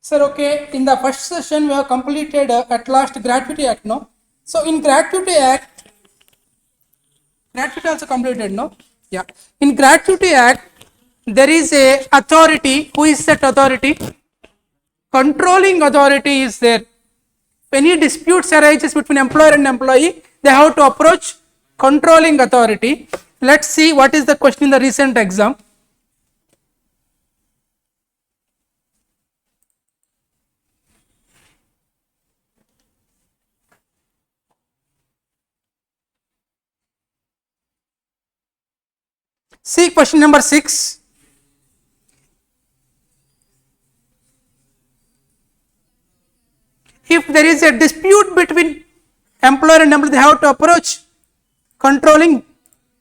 Sir, okay, in the first session we have completed at last Gratuity Act, no? So in Gratuity Act, Gratuity also completed, no? Yeah. In Gratuity Act, there is a authority. Who is that authority? Controlling authority is there. If any disputes arises between employer and employee, they have to approach controlling authority. Let's see what is the question in the recent exam. See question number 6. If there is a dispute between employer and employee, they have to approach controlling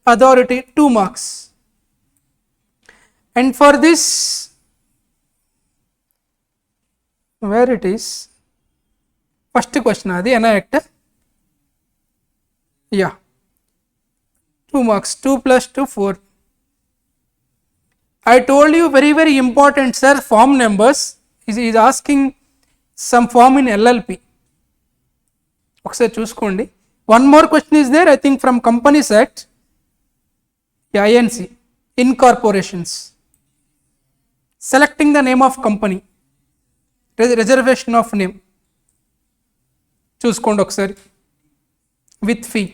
authority, 2 marks. And for this, where it is, first question adi enact, yeah, 2 marks, 2 plus 2, 4. I told you very important, sir, form numbers. Is asking some form in LLP. ఒకసారి చూసుకోండి. One more question is there, I think from Companies Act, yeah, INC, incorporations, selecting the name of company, reservation of name, చూసుకోండి ఒకసారి, with fee.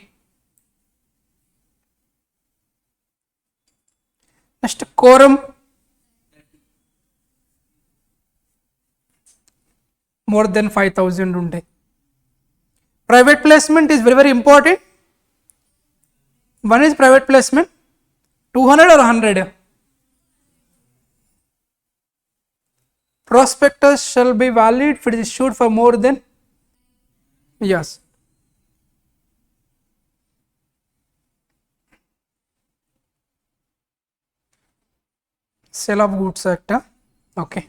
Next, quorum, more than 5,000 ఉండే. Private placement is very important. One is private placement, 200 or 100. Prospectus shall be valid if it is issued for more than, yes. Sale of Goods Act, okay.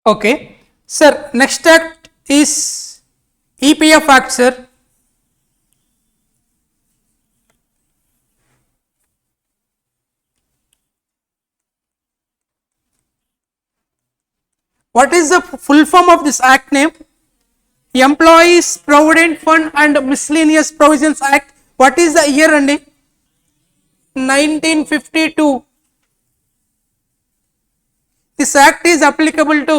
Okay, sir, next act is EPF Act, sir. What is the full form of this act name? Employees Provident Fund and Miscellaneous Provisions Act. What is the year ending? 1952. This act is applicable to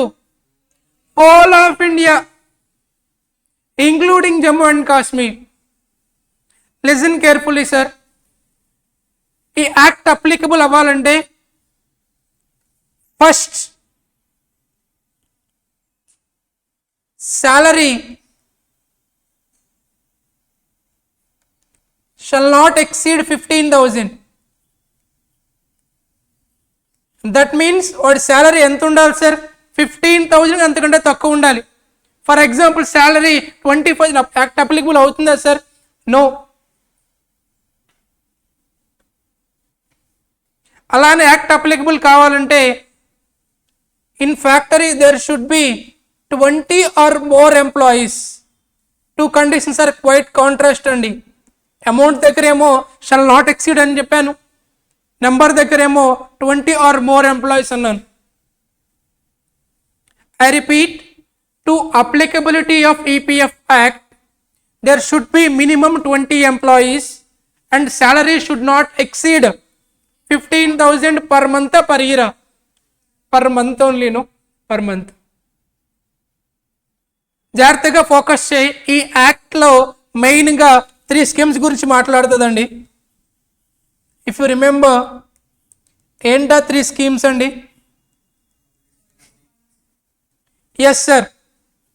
all of India, including Jammu and Kashmir. Listen carefully, sir. The act applicable avalante, first, salary shall not exceed 15,000. That means what salary ఎంత ఉండాలి sir? 15,000 అంతకంటే తక్కువ ఉండాలి. For example salary 25 act applicable అవుతుందా sir? No. అలానే act applicable కావాలంటే in factory there should be 20 or more employees. Two conditions are quite contrast అండి. Amount దగ్గరేమో షల్ నాట్ ఎక్సీడ్ అని చెప్పాను, నెంబర్ దగ్గరేమో 20 or more ఎంప్లాయీస్ అన్నాను. I repeat, to applicability of EPF Act, there should be minimum 20 employees and salary should not exceed 15,000 per month per year. Per month only, no? Per month. జాగ్రత్తగా focus చేయి. ఈ యాక్ట్లో మెయిన్గా 3 schemes గురించి మాట్లాడుతుందండి. If you remember, ఏంటా 3 schemes అండి? Yes sir,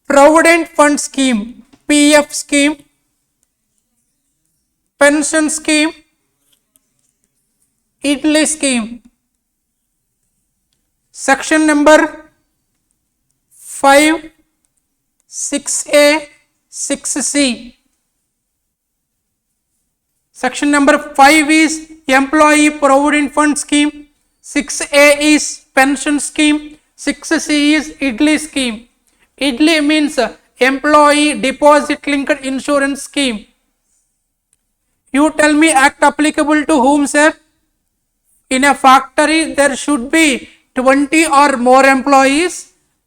provident fund scheme, PF scheme, pension scheme, EDLI scheme. Section number 5, 6A, 6C. Section number 5 is employee provident fund scheme, 6A is pension scheme, 6C is idli scheme. Idli means employee deposit linked insurance scheme. You tell me, act applicable to whom, sir? In a factory there should be 20 or more employees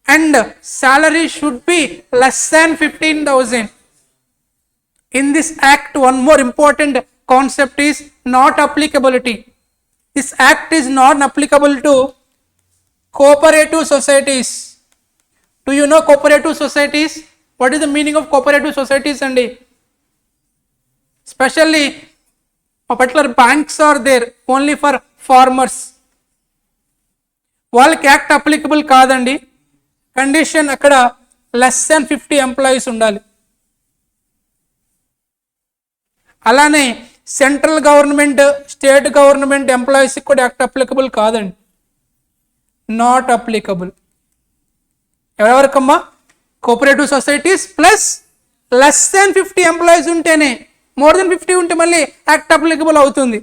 and salary should be less than 15,000. In this act, one more important concept is not applicability. This act is not applicable to cooperative societies. Do you know cooperative societies? What is the meaning of cooperative societies? And especially particular banks are there only for farmers. వాళ్ళకి act applicable కాదండి. Condition అక్కడ less than 50 employees ఉండాలి. అలానే central government, state government ఎంప్లాయీస్కి కూడా act applicable కాదండి, not applicable. ఎవరెవరికమ్మా? Cooperative societies plus less than 50 employees ఉంటేనే. మోర్ దెన్ 50 ఉంటే మళ్ళీ యాక్ట్ అప్లికబుల్ అవుతుంది.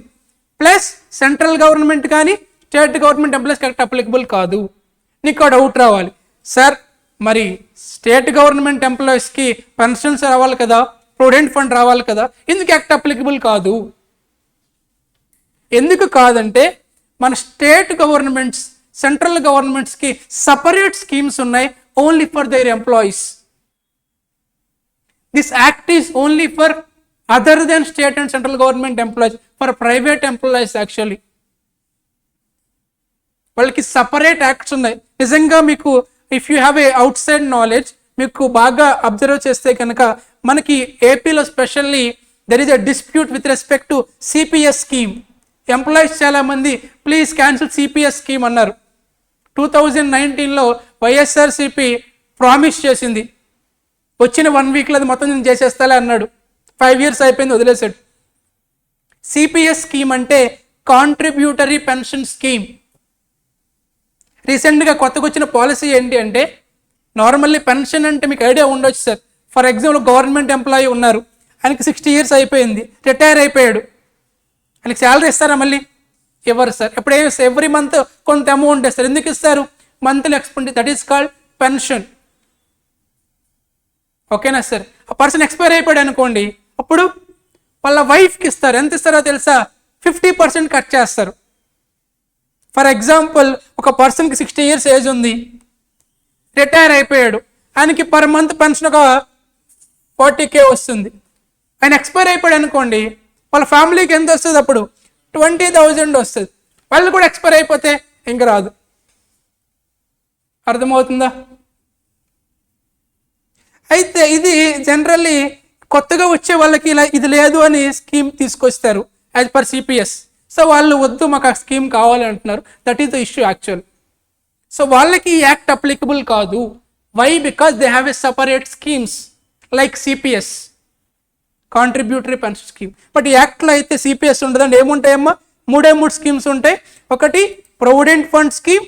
ప్లస్ సెంట్రల్ గవర్నమెంట్ కానీ స్టేట్ గవర్నమెంట్ ఎంప్లాయీస్కి యాక్ట్ అప్లికబుల్ కాదు. నీకు డౌట్ రావాలి, సార్ మరి స్టేట్ గవర్నమెంట్ ఎంప్లాయీస్కి పెన్షన్స్ రావాలి కదా, ప్రొవిడెంట్ ఫండ్ రావాలి కదా, ఎందుకు యాక్ట్ అప్లికబుల్ కాదు? ఎందుకు కాదంటే మన స్టేట్ గవర్నమెంట్స్, సెంట్రల్ గవర్నమెంట్స్కి సపరేట్ స్కీమ్స్ ఉన్నాయి only for their employees. This act is only for other than state and central government employees, for private employees. Actually వాళ్ళకి సపరేట్ యాక్ట్స్ ఉన్నాయి. నిజంగా మీకు if you have a outside knowledge, మీకు బాగా observe చేస్తే కనుక మనకి ఏపీలో specially there is a dispute with respect to CPS scheme. Employees చాలామంది ప్లీజ్ క్యాన్సిల్ సిపిఎస్ స్కీమ్ అన్నారు. 2019లో వైఎస్ఆర్సిపి ప్రామిస్ చేసింది, వచ్చిన 1 వీక్లో అది మొత్తం నేను చేసేస్తాలే అన్నాడు. 5 years అయిపోయింది, వదిలేసాడు. సిపిఎస్ స్కీమ్ అంటే కాంట్రిబ్యూటరీ పెన్షన్ స్కీమ్. రీసెంట్గా కొత్తగా వచ్చిన పాలసీ ఏంటి అంటే, నార్మల్లీ పెన్షన్ అంటే మీకు ఐడియా ఉండొచ్చు sir. For example government employee ఉన్నారు, ఆయనకి 60 years అయిపోయింది, రిటైర్ అయిపోయాడు. ఆయనకి శాలరీ ఇస్తారా? మళ్ళీ ఇవ్వరు సార్. ఎప్పుడు ఎవ్రీ మంత్ కొంత అమౌంట్ ఇస్తారు. ఎందుకు ఇస్తారు? Monthly expenditure, that is called pension. ఓకేనా సార్? ఆ పర్సన్ ఎక్స్పైర్ అయిపోయాడు అనుకోండి, అప్పుడు వాళ్ళ వైఫ్కి ఇస్తారు. ఎంత ఇస్తారో తెలుసా? 50% కట్ చేస్తారు. ఫర్ ఎగ్జాంపుల్ ఒక పర్సన్కి 60 years ఏజ్ ఉంది, రిటైర్ అయిపోయాడు, ఆయనకి పర్ మంత్ పెన్షన్ ఒక 40K వస్తుంది. ఆయన ఎక్స్పైర్ అయిపోయాడు అనుకోండి, వాళ్ళ ఫ్యామిలీకి ఎంత వస్తుంది? అప్పుడు 20,000 వస్తుంది. వాళ్ళు కూడా ఎక్స్పైర్ అయిపోతే ఇంక రాదు. అర్థమవుతుందా? అయితే ఇది జనరల్లీ కొత్తగా వచ్చే వాళ్ళకి ఇలా ఇది లేదు అని స్కీమ్ తీసుకొస్తారు యాజ్ పర్ సిపిఎస్. సో వాళ్ళు వద్దు, మాకు ఆ స్కీమ్ కావాలి అంటున్నారు. That is the issue actual. So వాళ్ళకి ఈ యాక్ట్ అప్లికబుల్ కాదు. Why? Because they have a separate schemes like CPS, contributory pension scheme. But ఈ యాక్ట్లో అయితే సిపిఎస్ ఉండదండి. ఏముంటాయమ్మా? 3 స్కీమ్స్ ఉంటాయి. ఒకటి provident fund scheme,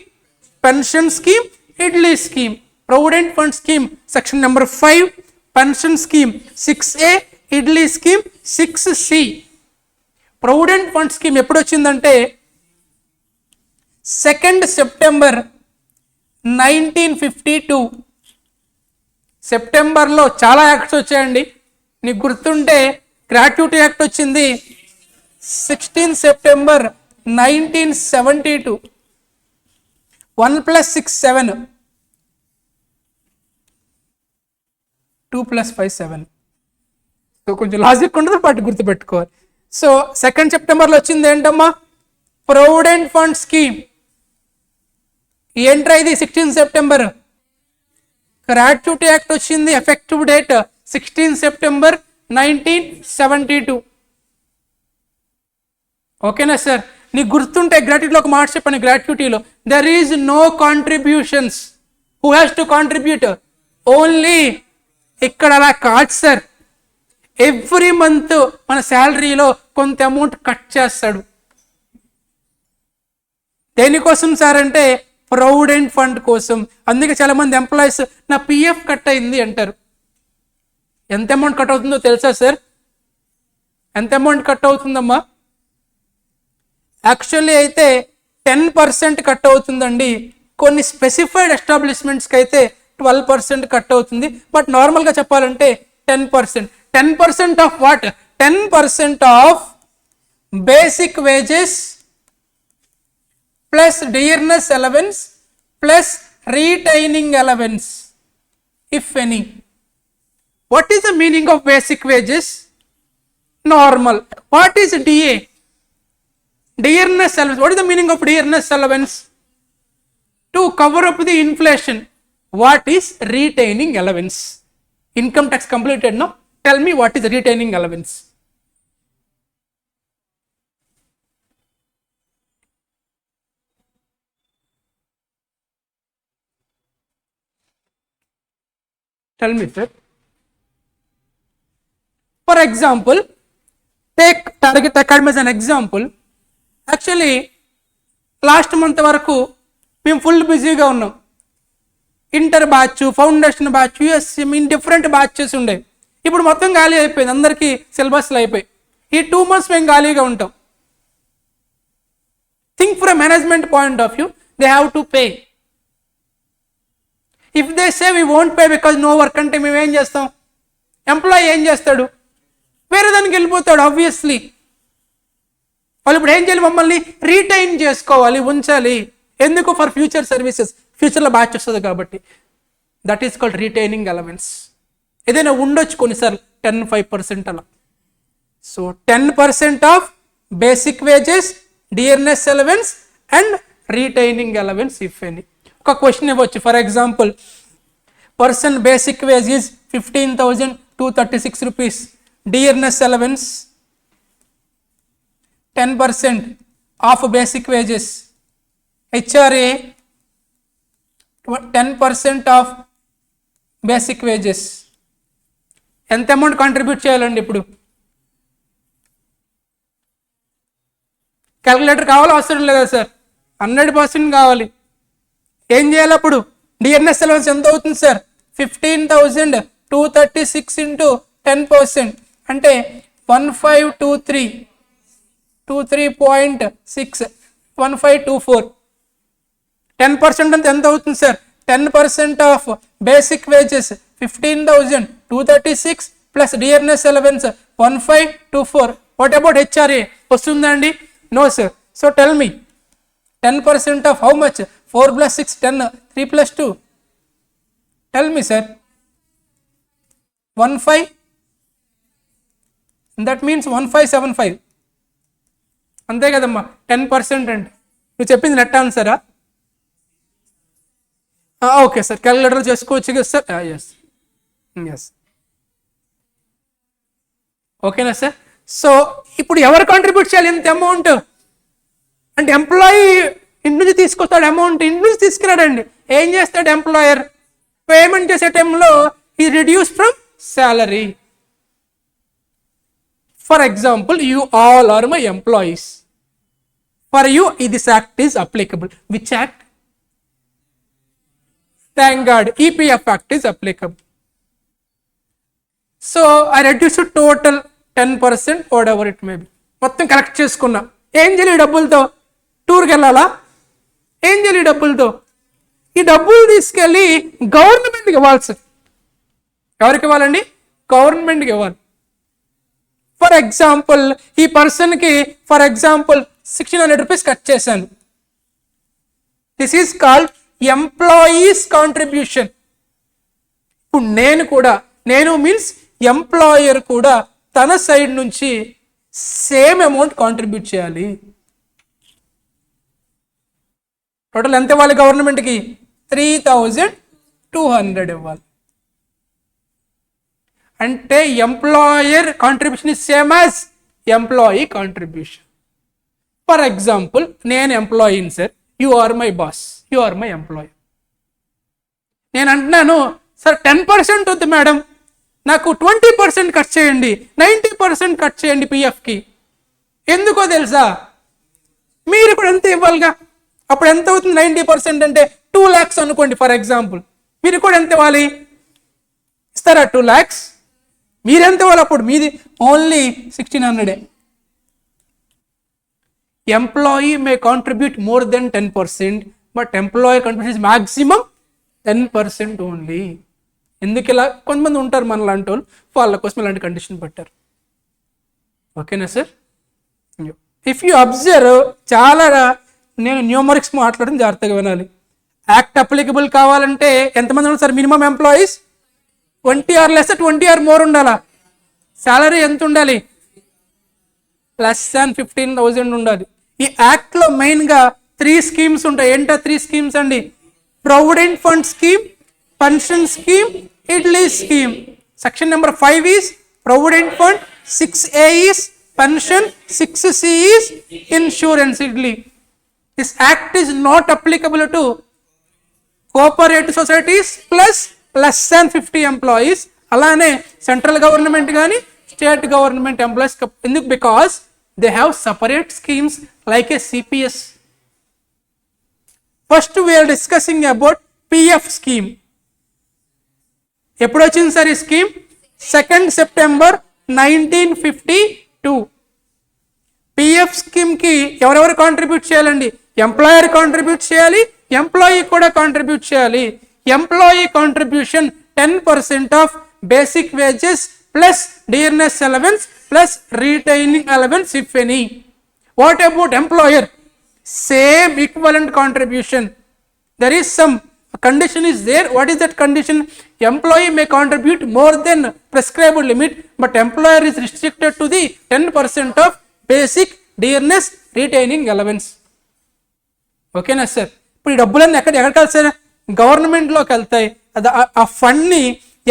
pension scheme, EDLI scheme. Provident fund scheme section number 5, pension scheme 6A, idli scheme 6C. Provident fund scheme ఎప్పుడు వచ్చిందంటే 2 September 1952. సెప్టెంబర్లో చాలా యాక్ట్స్ వచ్చాయండి. నీకు గుర్తుంటే గ్రాట్యుటీ యాక్ట్ వచ్చింది 16 సెప్టెంబర్ 1972. 1 + 6 7, 2 + 5 7. సో కొంచెం లాజిక్ ఉండదు, బట్ గుర్తుపెట్టుకోవాలి. సో 2 సెప్టెంబర్లో వచ్చింది ఏంటమ్మా? Provident fund scheme. ఏంట్రా ఇది? 16 సెప్టెంబర్. గ్రాట్యుటీ యాక్ట్ వచ్చింది, ఎఫెక్టివ్ డేట్ 16 సెప్టెంబర్ 1972. ఓకేనా సార్? నీకు గుర్తుంటే గ్రాట్యుటీలో ఒక మాట చెప్పండి. గ్రాట్యుటీలో there is no contributions. Who has to contribute? Only. ఇక్కడ అలా కాదు సార్. ఎవ్రీ మంత్ మన శాలరీలో కొంత అమౌంట్ కట్ చేస్తాడు. దేనికోసం సార్ అంటే ప్రొవిడెంట్ ఫండ్ కోసం. అందుకే చాలా మంది ఎంప్లాయీస్ నా పిఎఫ్ కట్ అయింది అంటారు. ఎంత అమౌంట్ కట్ అవుతుందో తెలుసా సార్? ఎంత అమౌంట్ కట్ అవుతుందమ్మా? యాక్చువల్లీ అయితే 10% కట్ అవుతుందండి. కొన్ని స్పెసిఫైడ్ ఎస్టాబ్లిష్మెంట్స్కి అయితే 12% కట్ అవుతుంది. బట్ నార్మల్గా చెప్పాలంటే 10%. 10% of what? 10% of basic wages plus dearness allowance plus retaining allowance, if any. What is the meaning of basic wages? Normal. What is DA? Dearness allowance. What is the meaning of dearness allowance? To cover up the inflation. What is retaining allowance? Income tax completed, no? Tell me what is retaining allowance? Tell me, sir. For example, take Target Academy as an example. Actually, last month వరకు మేము full బిజీగా ఉన్నాం. Inter batch, foundation batch, USM, in different batches ఉండే. ఇప్పుడు మొత్తం ఖాళీ అయిపోయింది, అందరికీ సిలబస్లు అయిపోయి. ఈ 2 months మేము ఖాళీగా ఉంటాం. Think from management point of view, they have to pay. If they say we won't pay because no work అంటే మేము ఏం చేస్తాం? ఎంప్లాయీ ఏం చేస్తాడు? వేరే దానికి వెళ్ళిపోతాడు. ఆబ్వియస్లీ వాళ్ళు ఇప్పుడు ఏం చేయాలి? మమ్మల్ని రీటైన్ చేసుకోవాలి, ఉంచాలి. ఎందుకు? For future services. ఫ్యూచర్లో బ్యాచ్ వస్తుంది కాబట్టి. That is called retaining allowance. ఏదైనా ఉండొచ్చు కొన్నిసార్లు 10-5% అలా. So 10% of basic wages, dearness allowance and retaining allowance, if any. ఒక క్వశ్చన్ ఇవ్వచ్చు. For example, person basic wage is 15,236 rupees. Dearness allowance 10% of basic wages. HRA 10% of basic wages. ఎంత amount contribute చేయాలండి? ఇప్పుడు calculator కావాలా అవసరం లేదా sir? 100% కావాలి. ఏం చేయాలి అప్పుడు? డియర్నెస్ అలవెన్స్ ఎంత అవుతుంది సార్? 15,236 into 10%. అంటే 1523.6 1524. 10% అంటే ఎంత అవుతుంది sir? 10% of basic wages 15,236 plus dearness allowance 1524. What about HRA? వస్తుందా అండి? No sir. So tell me, 10% of how much? 4 + 6 10, 3 + 2. Tell me sir. 15. That means 1575. అంతే కదమ్మా? 10% అంటే నువ్వు చెప్పింది నెట్ ఆన్సరా? ఓకే సార్, క్యాలిక్యులేటర్ చేసుకోవచ్చు కదా సార్? Yes yes. ఓకేనా సార్? సో ఇప్పుడు ఎవరు కాంట్రిబ్యూట్ చేయాలి ఇంత అమౌంట్? అంటే ఎంప్లాయీ ఇంటి నుంచి తీసుకొస్తాడు అమౌంట్. ఇంటి నుంచి తీసుకురాడండి. ఏం చేస్తాడు ఎంప్లాయర్? పేమెంట్ చేసే టైంలో ఈ reduce from salary. For example, you all are my employees. For you, this act is applicable. Which act? Thank God, EPF Act is applicable. So I reduce the total 10%, whatever it may be. మొత్తం collect చేసుకున్నా. ఏం చేయాలి డబ్బులతో? టూర్కి వెళ్ళాలా? ఏం చేయాలి డబ్బులతో? ఈ డబ్బులు తీసుకెళ్ళి గవర్నమెంట్కి ఇవ్వాలి సార్. ఎవరికి ఇవ్వాలండి? గవర్నమెంట్కి ఇవ్వాలి. ఫర్ ఎగ్జాంపుల్ ఈ పర్సన్కి ఫర్ ఎగ్జాంపుల్ 1600 రూపీస్ కట్ చేశాను. This is called employees contribution. ఇప్పుడు నేను మీన్స్ ఎంప్లాయర్ కూడా తన సైడ్ నుంచి సేమ్ అమౌంట్ కాంట్రిబ్యూట్ చేయాలి. టోటల్ ఎంత ఇవ్వాలి గవర్నమెంట్కి? 3200 ఇవ్వాలి. అంటే employer contribution is same as employee contribution. For example నేను ఎంప్లాయీని sir, you are my boss, you are my employee. నేను అంటున్నాను సార్ 10% వద్దు మేడం, నాకు 20% కట్ చేయండి, 90% కట్ చేయండి పిఎఫ్కి. ఎందుకో తెలుసా? మీరు కూడా ఎంత ఇవ్వాలిగా. అప్పుడు ఎంత అవుతుంది? 90% అంటే 2 lakhs అనుకోండి ఫర్ ఎగ్జాంపుల్. మీరు కూడా ఎంత ఇవ్వాలి? ఇస్తారా 2 lakhs? మీరెంత ఇవ్వాలి? అప్పుడు మీది only 1600. Employee May contribute more than 10%, but employer contribution is maximum 10% only. ఎందుకు ఇలా? కొంతమంది ఉంటారు మన లాంటి వాళ్ళు, వాళ్ళ కోసం ఇలాంటి కండిషన్ పెట్టారు. ఓకేనా సార్? ఇఫ్ యూ అబ్జర్వ్, చాలా నేను న్యూమరిక్స్ మాట్లాడడం జాగ్రత్తగా వినాలి. యాక్ట్ అప్లికబుల్ కావాలంటే ఎంతమంది ఉన్నారు sir? Minimum employees 20 or less, 20 or more ఉండాలా? శాలరీ ఎంత ఉండాలి? లెస్ దాన్ 15,000 ఉండాలి. ఈ యాక్ట్ లో మెయిన్ గా 3 స్కీమ్స్ ఉంటాయి. ఏంటో 3 స్కీమ్స్ అండి? Provident fund scheme, pension scheme, EDLI scheme. Section number 5 is provident fund, 6A is pension, 6C is insurance idli. This act is not applicable to cooperative societies plus less than 50 employees. అలానే central government కానీ state government employees. ఎందుకు? Because they have separate schemes like a CPS. First we are discussing about PF scheme. ఎప్పుడు వచ్చింది sir ఈ scheme? 2nd September 1952. PF scheme కి ఎవరెవరు contribute చేయాలండి? Employer contribute చేయాలి, ఎంప్లాయీ కూడా కాంట్రిబ్యూట్ చేయాలి. Employee contribution 10% of basic wages plus dearness allowance plus retaining allowance if any. What about employer? Same equivalent contribution. There is some condition is there. What is that condition? Employee may contribute more than prescribed limit, but employer is restricted to the 10% of basic dearness retaining allowance. ఓకేనా sir? ఇప్పుడు ఈ డబ్బులన్నీ ఎక్కడికి వెళ్తాయి sir? గవర్నమెంట్లోకి వెళ్తాయి. అది ఆ ఫండ్ని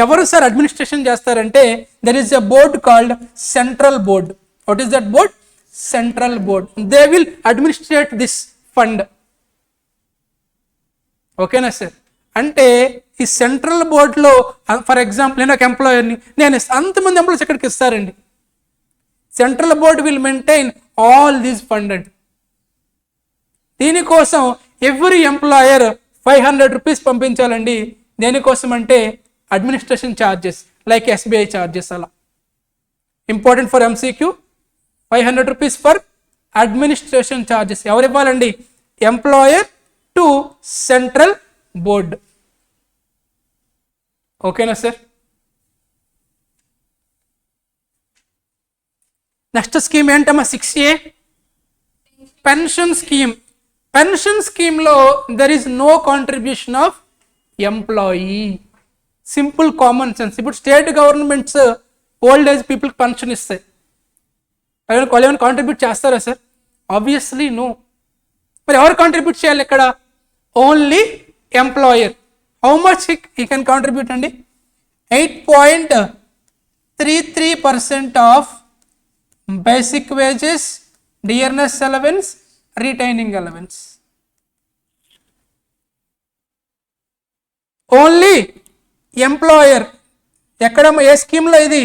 ఎవరు సార్ అడ్మినిస్ట్రేషన్ చేస్తారంటే there is a board called central board. What is that board? Central board. They will administrate this fund. ఓకేనా సార్? అంటే ఈ సెంట్రల్ బోర్డులో ఫర్ ఎగ్జాంపుల్ నేను ఒక ఎంప్లాయర్ని, నేను అంతమంది ఎంప్లాయీస్ ఎక్కడికి ఇస్తారండి? Central board will maintain all these fund. దీనికోసం ఎవ్రీ ఎంప్లాయర్ 500 రూపీస్ పంపించాలండి. దేనికోసం అంటే administration charges like SBI charges. అలా important for MCQ. 500 rupees for administration charges ఎవరు ఇవ్వాలండి? Employer to central board. ఓకేనా సార్? నెక్స్ట్ స్కీమ్ ఏంటమ్మా? 6A pension scheme. పెన్షన్ స్కీమ్లో there is no contribution of employee. Simple common sense. ఇప్పుడు state governments old age పీపుల్కి pension ఇస్తాయి. ఏమైనా contribute చేస్తారా సార్? Obviously no. మరి ఎవరు కాంట్రిబ్యూట్ చేయాలి ఇక్కడ? Only employer. How much he can contribute అండి? 8.33% of basic wages, dearness allowance, retaining allowance. Only employer. ఎక్కడ? ఏ స్కీమ్లో ఇది?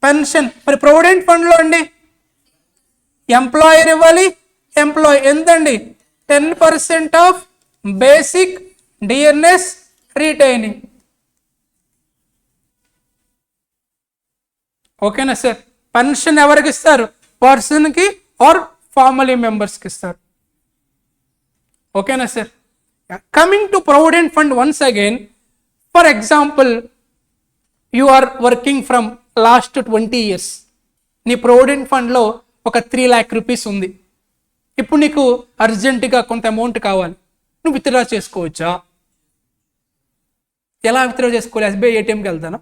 పెన్షన్. మరి ప్రొవిడెంట్ ఫండ్లో అండి ఎంప్లాయర్ ఇవ్వాలి. ఎంప్లాయీ ఎంతండి? 10% ఆఫ్ బేసిక్, డియర్నెస్, రిటైనింగ్. ఓకేనా సార్? పెన్షన్ ఎవరికి ఇస్తారు? పర్సన్కి ఆర్ ఫ్యామిలీ మెంబర్స్కి ఇస్తారు. ఓకేనా sir? Coming to provident fund once again. For example you are working from last 20 years. నీ ప్రొవిడెంట్ ఫండ్లో ఒక 3 lakh రూపీస్ ఉంది. ఇప్పుడు నీకు అర్జెంటుగా కొంత అమౌంట్ కావాలి, నువ్వు విత్డ్రా చేసుకోవచ్చా? ఎలా విత్డ్రా చేసుకోవాలి? ఎస్బీఐ ఏటీఎంకి వెళ్తానా?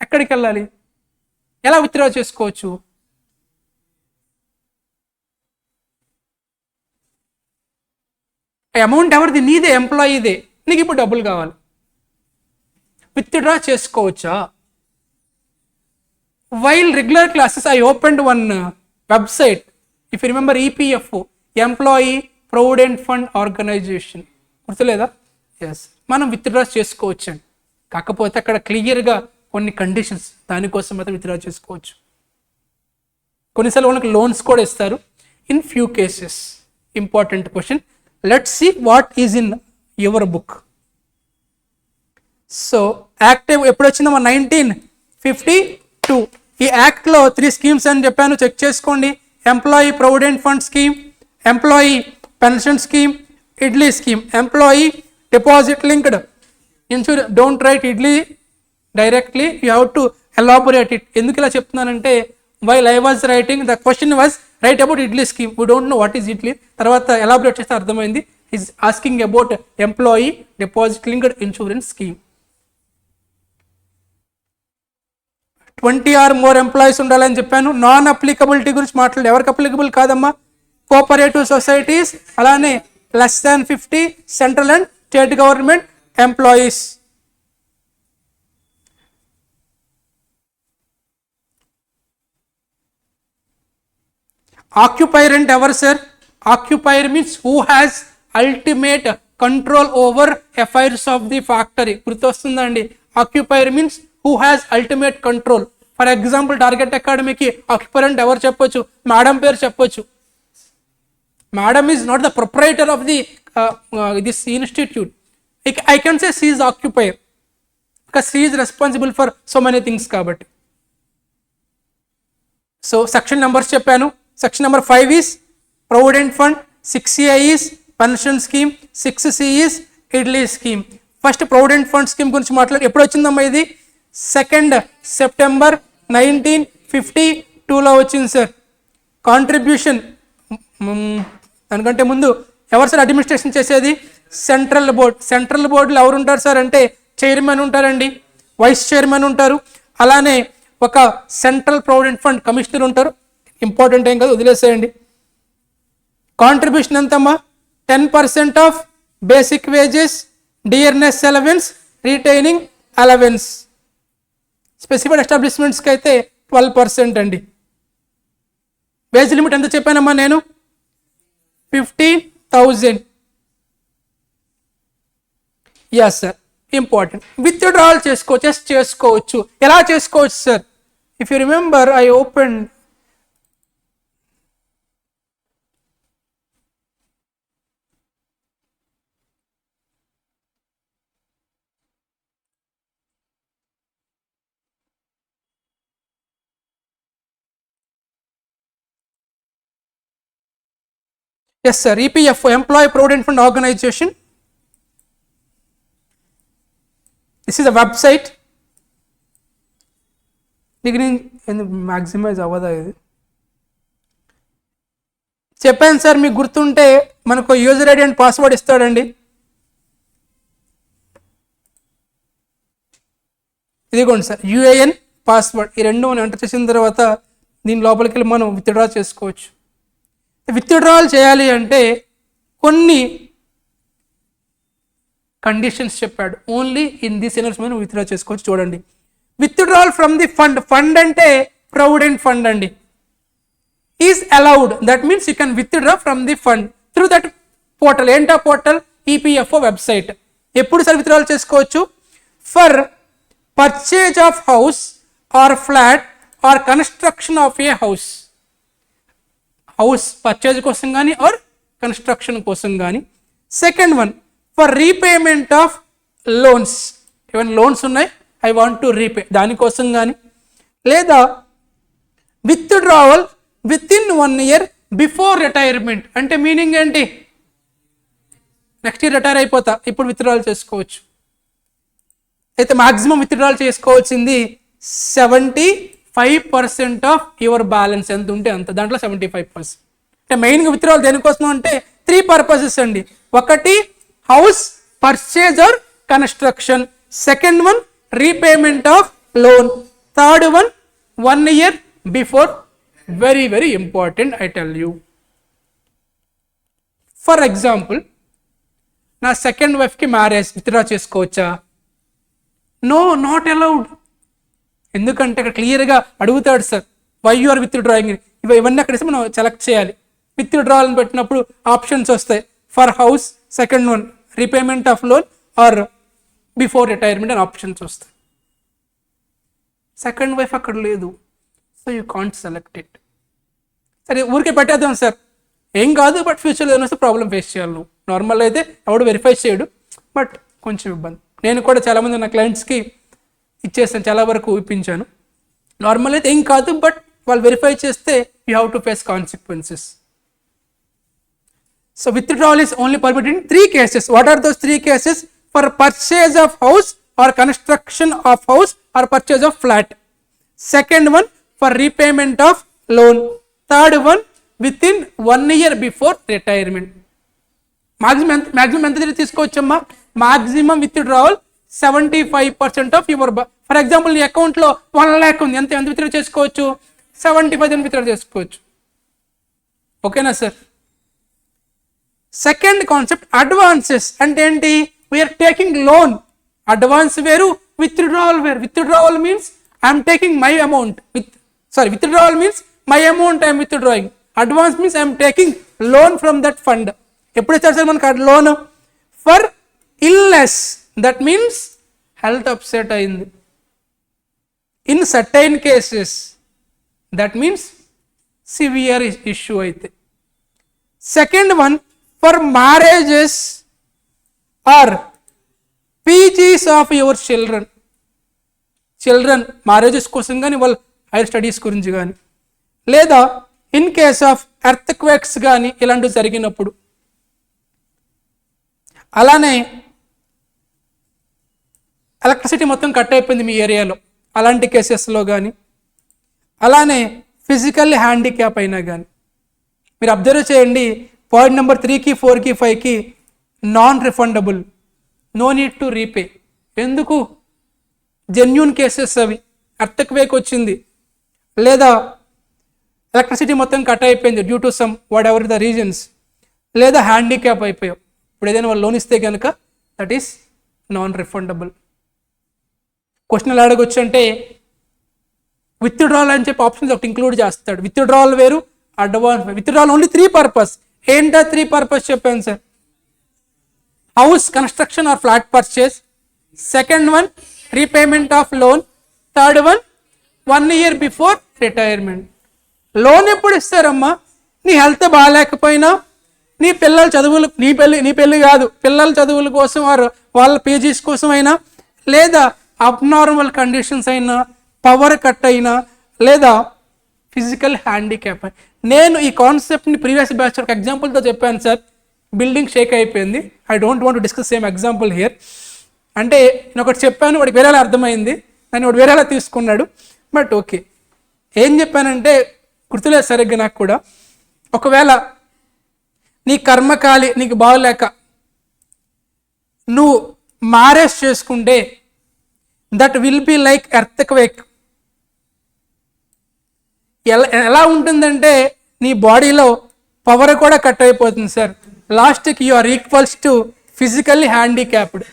ఎక్కడికి వెళ్ళాలి? ఎలా విత్డ్రా చేసుకోవచ్చు? అమౌంట్ ఎవరిది? నీదే, ఎంప్లాయీదే. నీకు ఇప్పుడు డబ్బులు కావాలి, విత్డ్రా చేసుకోవచ్చా? While regular classes I opened one website, if you remember, EPFO, employee provident fund organisation, గుర్తులేదా? ఎస్, మనం విత్డ్రా చేసుకోవచ్చండి. కాకపోతే అక్కడ క్లియర్గా కొన్ని కండిషన్స్, దానికోసం అయితే విత్డ్రా చేసుకోవచ్చు. కొన్నిసార్లు వాళ్ళకి లోన్స్ కూడా ఇస్తారు. In few cases, important question, let's see what is in your book. So act ఎప్పుడు వచ్చిందమ్మా? 1952. ఈ యాక్ట్లో 3 స్కీమ్స్ అని చెప్పాను, చెక్ చేసుకోండి. Employee provident fund scheme, employee pension scheme, EDLI scheme. Employee deposit linked insurance, don't write idli directly, you have to elaborate it. ఎందుకు ఇలా చెప్తున్నానంటే, while I was writing the question was write about idli scheme, we don't know what is idli. తర్వాత elaborate చేస్తే అర్థమైంది, is asking about employee deposit linked insurance scheme. 20 or more employees ఉండాలని చెప్పాను. Non applicability గురించి మాట్లాడు, ఎవరికి అప్లికబుల్ కాదమ్మా? కోఆపరేటివ్ సొసైటీస్, అలానే <50 central and state government employees. Occupier అంటే ఎవరు sir? Occupier means who has ultimate control over affairs of the factory. గుర్తొస్తుందండి? Occupier means who has ultimate control. For example, target అకాడమీకి occupier అంటే ఎవరు చెప్పొచ్చు? Madam పేరు చెప్పొచ్చు. Madam is not the proprietor of the this institute. I can say she is occupier because she is responsible for so many things కాబట్టి. So section numbers చెప్పాను. Section number 5 is provident fund, 6A is pension scheme, 6C is idli scheme. First provident fund scheme గురించి మాట్లాడి, ఎప్పుడు వచ్చిందమ్మా ఇది? 2nd September 1952లో వచ్చింది sir. Contribution దానికంటే ముందు ఎవరు సార్ అడ్మినిస్ట్రేషన్ చేసేది? Central board. సెంట్రల్ బోర్డులో ఎవరు ఉంటారు సార్ అంటే, చైర్మన్ ఉంటారండి, వైస్ చైర్మన్ ఉంటారు, అలానే ఒక సెంట్రల్ ప్రొవిడెంట్ ఫండ్ కమిషనర్ ఉంటారు. ఇంపార్టెంట్ ఏం కాదు, వదిలేసేయండి. కాంట్రిబ్యూషన్ ఎంతమ్మా? 10% of basic wages, dearness allowance, retaining allowance. Specified ఎస్టాబ్లిష్మెంట్స్కి అయితే 12% అండి. వేజ్ లిమిట్ ఎంత చెప్పానమ్మా నేను? 50,000. Yes sir, important. విత్డ్రాల్ చేసుకోవచ్చు. ఎలా చేసుకోవచ్చు sir? If you remember, I open yes sir, EPFO, Employee Provident Fund Organization. This is a website. Maximise అవ్వదా ఇది? చెప్పాను సార్, మీకు గుర్తుంటే మనకు యూజర్ ఐడి అండ్ పాస్వర్డ్ ఇస్తాడండి. ఇదిగోండి సార్, యూఏఎన్, పాస్వర్డ్, ఈ రెండు మనం ఎంటర్ చేసిన తర్వాత దీని లోపలికి వెళ్ళి మనం విత్డ్రా చేసుకోవచ్చు. విత్డ్రాల్ చేయాలి అంటే కొన్ని కండిషన్స్ చెప్పాడు. ఓన్లీ ఇన్ దిస్ ఎనర్స్ మనం విత్డ్రా చేసుకోవచ్చు. చూడండి, withdrawal from the fund. Fund అంటే ప్రొవిడెంట్ ఫండ్ అండి. Is allowed, that means you can withdraw from the fund through that portal. ఏంటా పోర్టల్? EPFO website. ఎప్పుడు సార్ విత్డ్రాల్ చేసుకోవచ్చు? For purchase of house or flat or construction of a house. House purchase కోసం కానీ or construction కోసం కానీ. Second one, for repayment of loans. ఏమైనా loans ఉన్నాయి, I want to repay, దానికోసం కానీ. లేదా withdrawal with in 1 year before retirement. అంటే మీనింగ్ ఏంటి? నెక్స్ట్ ఇయర్ రిటైర్ అయిపోతా, ఇప్పుడు విత్డ్రాల్ చేసుకోవచ్చు. అయితే మాక్సిమం విత్డ్రాల్ చేసుకోవాల్సింది 5% ఆఫ్ యువర్ బ్యాలెన్స్ ఎంత ఉంటే అంత, దాంట్లో 75%. అంటే మెయిన్గా విత్డ్రావల్ దేనికోసం అంటే 3 పర్పసెస్ అండి. ఒకటి house purchase or construction, second one repayment of loan, third one 1 year before. Very very important, I tell you. For example, నా సెకండ్ వైఫ్కి మ్యారేజ్ విత్డ్రా చేసుకోవచ్చా? No, not allowed. ఎందుకంటే ఇక్కడ క్లియర్గా అడుగుతాడు sir, why you are withdrawing. ఇవన్నీ అక్కడ మనం సెలెక్ట్ చేయాలి. విత్డ్రావల్ పెట్టినప్పుడు ఆప్షన్స్ వస్తాయి, for house, second one repayment of loan or before retirement అని ఆప్షన్స్ వస్తాయి. సెకండ్ వైఫ్ అక్కడ లేదు, so you can't select it. సరే ఊరికే పెట్టేద్దాం సార్, ఏం కాదు, బట్ ఫ్యూచర్లో ఏమైనా వస్తే ప్రాబ్లం ఫేస్ చేయాలి. నువ్వు నార్మల్ అయితే ఎవడు వెరిఫై చేయడు, బట్ కొంచెం ఇబ్బంది. నేను కూడా చాలామంది నా క్లయింట్స్కి ఇచ్చేసాను, చాలా వరకు ఇప్పించాను. నార్మల్ అయితే ఏం కాదు, బట్ వాళ్ళు వెరిఫై చేస్తే you have to face consequences. So withdrawal is only permitted in 3 cases. What are those 3 cases? For purchase of house or construction of house or purchase of flat. Second one for repayment of loan. Third one within 1 year before retirement. Maximum ఎంత తీసుకోవచ్చమ్మా? maximum withdrawal 75% of your, for example నీ అకౌంట్లో 1 lakh ఉంది, ఎంత withdraw చేసుకోవచ్చు? 75% withdraw చేసుకోవచ్చు. ఓకేనా sir? Second concept advances అంటే ఏంటి? We're taking loan. అడ్వాన్స్ వేరు, విత్డ్రావల్ వేరు. Withdrawal means I'm taking my amount, withdrawal means my amount I'm withdrawing. Advance means I'm taking loan from that fund. ఎప్పుడు ఇస్తారు sir మనకు loan? For illness, that means health upset అయింది. In certain cases, that means severe issue అయితే. Second one for marriages or PGs of your children marriages కోసం కానీ, వాళ్ళ higher studies గురించి కానీ, లేదా in case of earth quakes కానీ ఇలాంటివి జరిగినప్పుడు. అలానే ఎలక్ట్రిసిటీ మొత్తం కట్ అయిపోయింది మీ ఏరియాలో, అలాంటి కేసెస్లో కానీ, అలానే ఫిజికల్ హ్యాండిక్యాప్ అయినా కానీ. మీరు అబ్జర్వ్ చేయండి, పాయింట్ నెంబర్ 3కి 4కి 5కి non refundable, no need to repay. ఎందుకు? జెన్యూన్ కేసెస్ అవి. ఎర్త్క్వేక్ వచ్చింది, లేదా ఎలక్ట్రిసిటీ మొత్తం కట్ అయిపోయింది due to some whatever the reasons, లేదా హ్యాండిక్యాప్ అయిపోయావు. ఇప్పుడు ఏదైనా వాళ్ళు లోన్ ఇస్తే కనుక that is non refundable. Question ఎలా అడగొచ్చు అంటే, విత్డ్రావల్ అని చెప్పి ఆప్షన్స్ ఒకటి ఇంక్లూడ్ చేస్తాడు. విత్డ్రావల్ వేరు, అడ్వాన్స్ వేరు. Withdrawal only 3 purpose. ఏంటా 3 పర్పస్ చెప్పాను sir? House construction or flat purchase, second one repayment of loan, third one 1 year before retirement. Loan ఎప్పుడు ఇస్తారమ్మా? నీ హెల్త్ బాగాలేకపోయినా, నీ పిల్లల చదువులు, నీ పెళ్ళి కాదు, పిల్లల చదువుల కోసం వాళ్ళ పీజీస్ కోసం అయినా, లేదా అబ్నార్మల్ కండిషన్స్ అయినా, పవర్ కట్ అయినా, లేదా ఫిజికల్ హ్యాండిక్యాప్. నేను ఈ కాన్సెప్ట్ని ప్రీవియస్ బ్యాచ్ ఒక ఎగ్జాంపుల్తో చెప్పాను సార్, బిల్డింగ్ షేక్ అయిపోయింది. I don't want to discuss same example here. అంటే నేను ఒకటి చెప్పాను, వాడికి వేరేలా అర్థమైంది, దాన్ని వాడు వేరేలా తీసుకున్నాడు. బట్ ఓకే, ఏం చెప్పానంటే గుర్తులేదు సరిగ్గా నాకు కూడా. ఒకవేళ నీ కర్మకాలి నీకు బాగలేక నువ్వు మ్యారేజ్ చేసుకుంటే, that will be like earthquake. ఎలా ఉంటుందంటే నీ బాడీలో పవర్ కూడా కట్ అయిపోతుంది సార్. లాస్ట్కి you are equals to physically handicapped.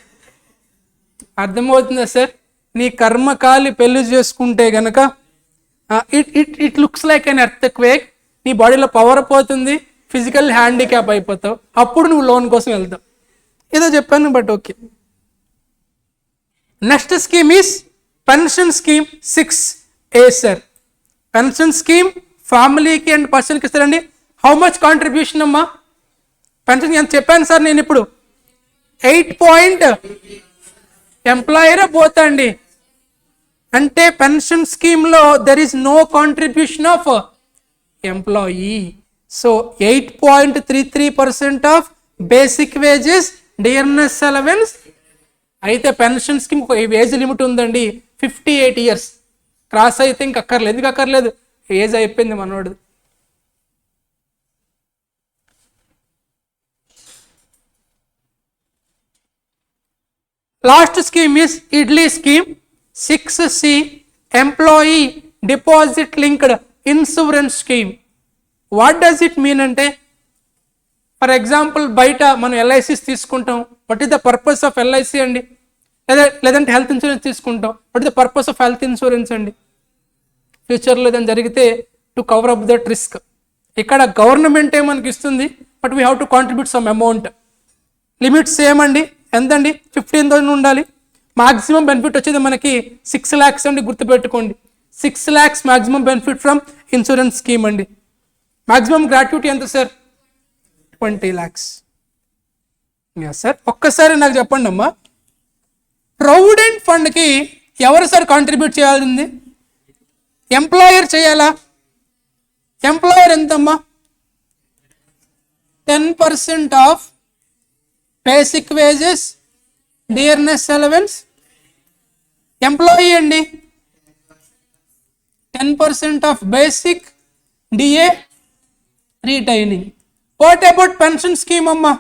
అర్థమవుతుందా సార్? నీ కర్మకాలి పెళ్లి చేసుకుంటే గనక it looks like an earthquake. నీ బాడీలో పవర్ పోతుంది, ఫిజికల్ హ్యాండిక్యాప్ అయిపోతావు, అప్పుడు నువ్వు లోన్ కోసం వెళ్తావు. ఏదో చెప్పాను, but okay. Next scheme is pension scheme 6A sir. Pension scheme ఫ్యామిలీకి అండ్ పర్సన్కి ఇస్తారండి. హౌ మచ్ కాంట్రిబ్యూషన్ అమ్మా? పెన్షన్ ఎంత చెప్పాను సార్ నేను ఇప్పుడు? 8 ఎంప్లాయరే పోతండి. అంటే పెన్షన్ స్కీమ్లో there is no contribution of employee. So 8.33% of basic wages, dearness allowance. అయితే పెన్షన్ స్కీమ్ ఒక ఏజ్ లిమిట్ ఉందండి, 58 years. క్రాస్ అయితే ఇంక అక్కర్లేదు. ఎందుకు అక్కర్లేదు? ఏజ్ అయిపోయింది మనోడు. Last scheme is idli scheme. 6C employee deposit linked insurance scheme. What does it mean అంటే, ఫర్ ఎగ్జాంపుల్ బయట మనం ఎల్ఐసిస్ తీసుకుంటాం. What is the purpose of LIC అండి? లేదంటే హెల్త్ ఇన్సూరెన్స్ తీసుకుంటాం. What is the purpose of health insurance అండి? ఫ్యూచర్లో ఏదైనా జరిగితే to cover up that risk. ఇక్కడ గవర్నమెంటే మనకి ఇస్తుంది, but we have to contribute some amount. Limit same అండి. ఎంతండి? 15,000 ఉండాలి. మాక్సిమం బెనిఫిట్ వచ్చేది మనకి 6 lakhs అండి, గుర్తుపెట్టుకోండి. 6 lakhs maximum benefit from insurance scheme అండి. మాక్సిమం గ్రాట్యుటీ ఎంత సార్? 20 lakhs. Yes sir. ఒక్కసారి నాకు చెప్పండి అమ్మా, ప్రొవిడెంట్ ఫండ్కి ఎవరు సార్ కాంట్రిబ్యూట్ చేయాల్సింది? ఎంప్లాయర్ చేయాలా? ఎంప్లాయర్ ఎంతమ్మా? 10% of basic wages, dearness allowance. Employee అండి 10% of basic, DA, retaining. What about pension scheme అమ్మా?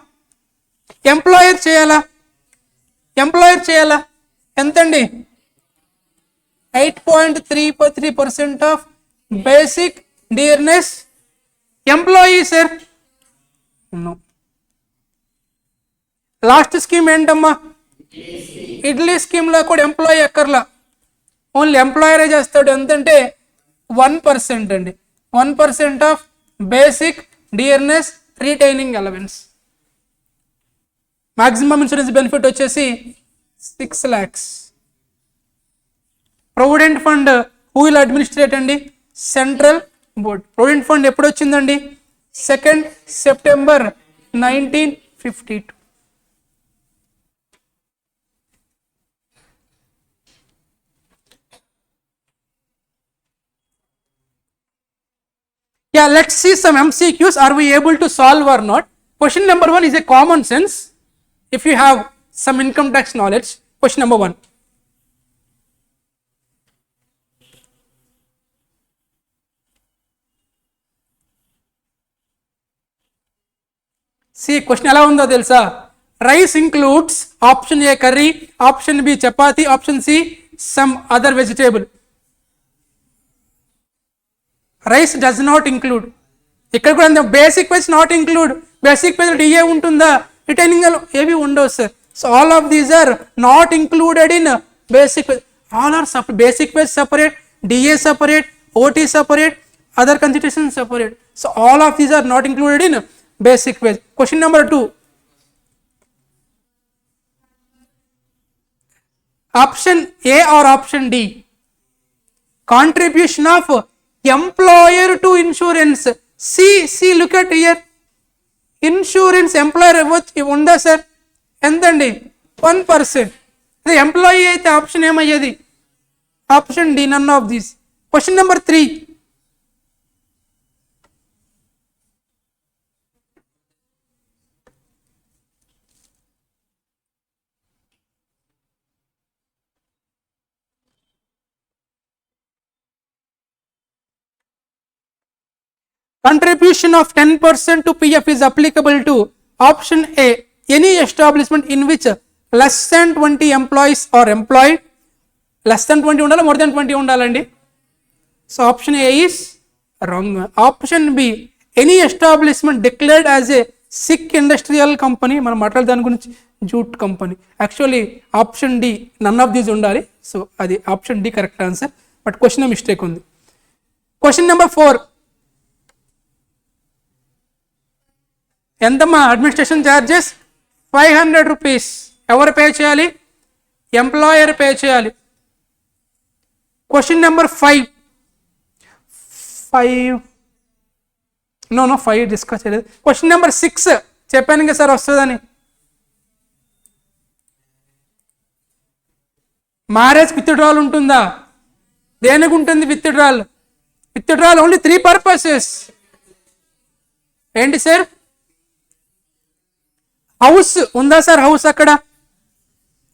ఎంప్లాయర్ చేయాలా? ఎంప్లాయర్ చేయాలా? ఎంతండి? 8.33% of basic, dearness. Employee sir? No. Last scheme ఏంటమ్మా? ఇడ్లీ స్కీమ్లో కూడా ఎంప్లాయీ ఎక్కర్లా, ఓన్లీ ఎంప్లాయరే చేస్తాడు. ఎంతంటే 1% అండి. 1% of basic, dearness, retaining allowance. Maximum insurance benefit వచ్చేసి 6 lakhs. Provident fund who will administrate అండి? Central board. ప్రొవిడెంట్ ఫండ్ ఎప్పుడు వచ్చిందండి? 2nd September 1952. Yeah, let's see some MCQs. Are we able to solve or not? Question number 1 is a common sense. If you have some income tax knowledge, question number 1. See, question ఎలా ఉందో తెలుసా? Rice includes option A curry, option B chapati, option C some other vegetable. Rice does not include. ఇక్కడ కూడా basic wage not include. Basic wage DA ఉంటుందా? Retaining ఏవి ఉండవు sir. So all of these are not included in basic wage. All are separate. Basic wage separate, DA separate, OT separate, other consideration separate. So all of these are not included in basic wage. Question number 2. Option A or option D? Contribution of employer to insurance. See, look at here. Insurance employer unda sir? Entandi? 1%. The employee aithe option emayyadi? Option D, none of these. Question number 3. Contribution of 10% to PF is applicable to option A, any establishment in which less than 20 employees are employed. Less than 20 undala, more than 20 undalandi. So option A is wrong. Option B, any establishment declared as a sick industrial company. మనం మాట్లాడే దాని గురించి jute company. Actually option D none of these ఉండాలి. So అది option D correct answer, but question mistake ఉంది. Question number 4. ఎంతమ్మా administration charges? 500 rupees. ఎవరు pay చేయాలి? ఎంప్లాయర్ పే చేయాలి. Question number 5. 5 డిస్కస్ చేయలేదు. క్వశ్చన్ నెంబర్ 6 చెప్పాను కదా సార్ వస్తుందని. మ్యారేజ్ విత్డ్రాల్ ఉంటుందా? దేనికి ఉంటుంది విత్డ్రాల్? Withdrawal only 3 purposes. ఏంటి సార్? హౌస్ ఉందా సార్? హౌస్ అక్కడ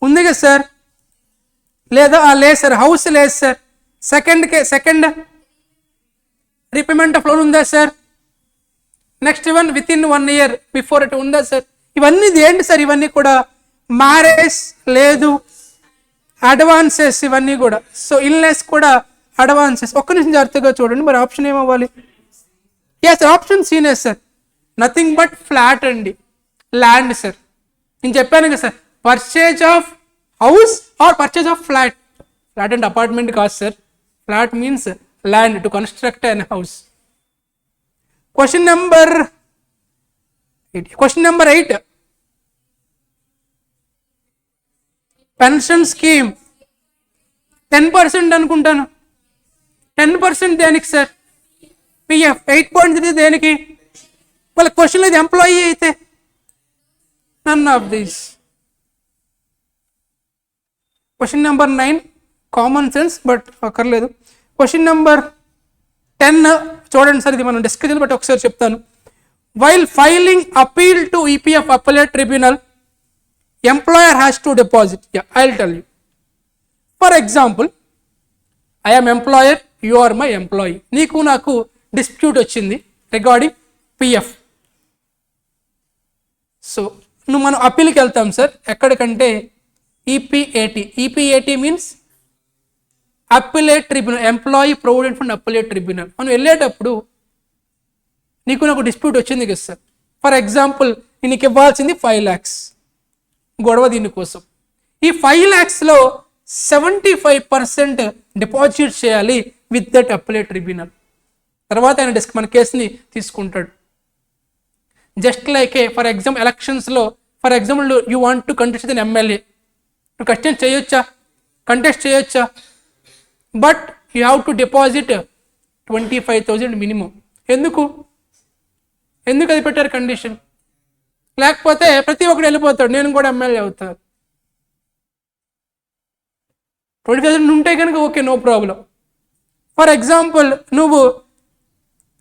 ఉంది కదా సార్? లేదా లేదు సార్, హౌస్ లేదు sir. Second repayment of loan ఉందా sir? Next one with in 1 year before it ఉందా సార్? ఇవన్నీ ఏంటి సార్? ఇవన్నీ కూడా మ్యారేజ్ లేదు, అడ్వాన్సెస్ ఇవన్నీ కూడా. సో ఇల్నెస్ కూడా అడ్వాన్సెస్. ఒక్క నిమిషం జాగ్రత్తగా చూడండి, మరి ఆప్షన్ ఏమవ్వాలి? ఎస్, ఆప్షన్ సీనే సార్, నథింగ్ బట్ ఫ్లాట్ అండి, ల్యాండ్ సార్. నేను చెప్పాను కదా sir, purchase of house or purchase of flat. Flat and apartment కాదు sir, flat means land to construct an house. Question number 8. Pension scheme 10% అనుకుంటాను. 10% దేనికి sir? PF. 8.3 దేనికి? వాళ్ళ question లేదు ఎంప్లాయీ అయితే none of these. Question number 9 common sense but అక్కర్లేదు. Question number 10 చూడండి sir, ఇది మనం డిస్కషన్ బట్టి ఒకసారి చెప్తాను. While filing appeal to EPF appellate tribunal, employer has to deposit. Yeah, I'll tell you. For example, I am employer, you are my employee. నీకు నాకు dispute వచ్చింది రిగార్డింగ్ పిఎఫ్. సో మనం అప్పీల్కి వెళ్తాం సార్. ఎక్కడికంటే EPAT. EPAT means appellate tribunal, employee provident fund appellate tribunal. మనం వెళ్ళేటప్పుడు నీకు నాకు డిస్ప్యూట్ వచ్చింది కదా సార్. ఫర్ ఎగ్జాంపుల్, నీకు ఇవ్వాల్సింది 5 lakhs గొడవ దీనికోసం. ఈ 5 lakhsలో 75% డిపాజిట్ చేయాలి విత్ దట్ అప్పలేట్ ట్రిబ్యునల్. తర్వాత ఆయన మన కేసుని తీసుకుంటాడు. Just like a for example ఎలక్షన్స్లో, for example you want to contest with MLA, నువ్వు కంటెస్ట్ చేయొచ్చా? But you have to deposit 25,000 minimum. ఎందుకు అది పెట్టారు కండిషన్? లేకపోతే ప్రతి ఒక్కరు వెళ్ళిపోతాడు, నేను కూడా ఎమ్మెల్యే అవుతాను. 20,000 ఉంటే కనుక okay, no problem. For example నువ్వు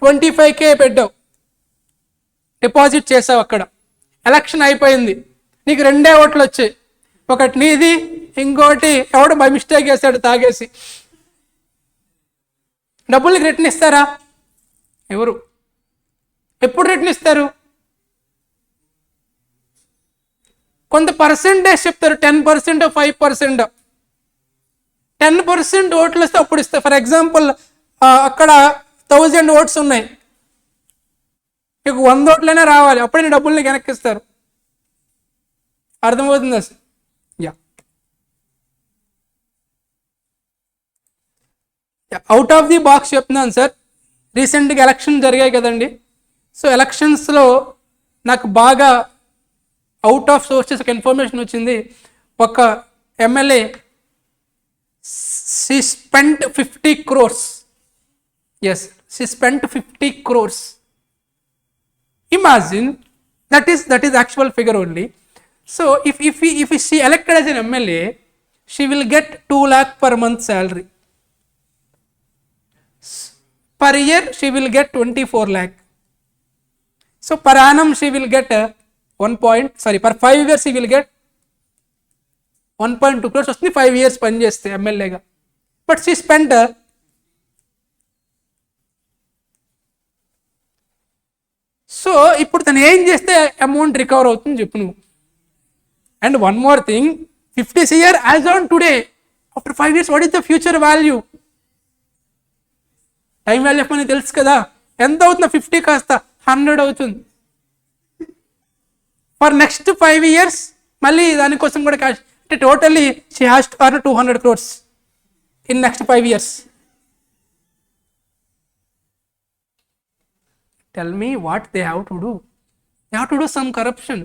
25K పెట్టావు, డిపాజిట్ చేసావు, అక్కడ ఎలక్షన్ అయిపోయింది, నీకు 2 ఓట్లు వచ్చాయి. ఒకటి నీది, ఇంకోటి ఎవడు బై మిస్టేక్ వేసాడు తాగేసి. డబ్బులు నీకు రిటర్న్ ఇస్తారా? ఎవరు? ఎప్పుడు రిటర్న్ ఇస్తారు? కొంత పర్సెంటేజ్ చెప్తారు, 10%, 5%. 10% ఓట్లు వస్తే అప్పుడు ఇస్తారు. ఫర్ ఎగ్జాంపుల్ అక్కడ 1000 ఓట్స్ ఉన్నాయి, మీకు 100 ఓట్లైనా రావాలి, అప్పుడే నీ డబ్బులు నీకు వెనక్కి ఇస్తారు. అర్థమవుతుందా sir? Yeah. Out of the box చెప్తున్నాను సార్. రీసెంట్గా ఎలక్షన్ జరిగాయి కదండి. సో ఎలక్షన్స్లో నాకు బాగా అవుట్ ఆఫ్ సోర్సెస్ ఒక ఇన్ఫర్మేషన్ వచ్చింది. ఒక MLA she spent 50 crores. Yes, she spent 50 crores. Imagine, that is actual figure only. So if she elected as an MLA, she will get 2 lakh per month salary. Per year she will get 24 lakh. So per annum she will get per 5 years she will get 1.2 crores వస్తుంది 5 years పని చేస్తే ఎమ్మెల్యేగా. But she spend so ఇప్పుడు తను ఏం చేస్తే amount recover అవుతుంది చెప్పు నువ్వు. And one more thing, 50 CR as on today, after 5 years what is the future value? Time value of money తెలుసు కదా, ఎంత అవుతుంది? 50 కాస్త 100 అవుతుంది. ఫర్ నెక్స్ట్ 5 years మళ్ళీ దానికోసం కూడా క్యాష్, అంటే totally she has to earn 200 crores in next 5 years. Tell me what they have to do. They have to do some corruption,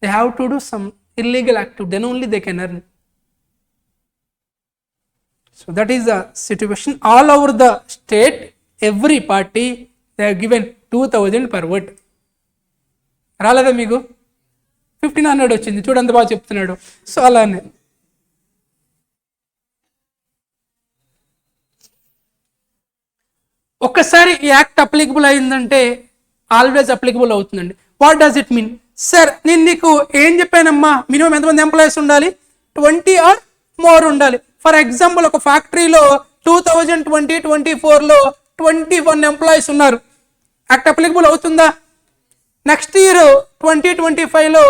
they have to do some illegal activity, then only they can earn. So that is the situation all over the state. Every party they have given 2,000 per vote. రాలేదా మీకు? 1,500 వచ్చింది, చూడంత బాగా చెప్తున్నాడు. So అలానే ఒక్కసారి ఈ act applicable అయిందంటే always applicable అవుతుందండి. What does it mean? Sir నేను నీకు ఏం చెప్పానమ్మా, మినిమం ఎంతమంది ఎంప్లాయీస్ ఉండాలి? 20 or more ఉండాలి. ఫర్ ఎగ్జాంపుల్ ఒక ఫ్యాక్టరీలో 2020-24లో 21 ఎంప్లాయీస్ ఉన్నారు. యాక్ట్ అప్లికబుల్ అవుతుందా? నెక్స్ట్ ఇయర్ 2025లో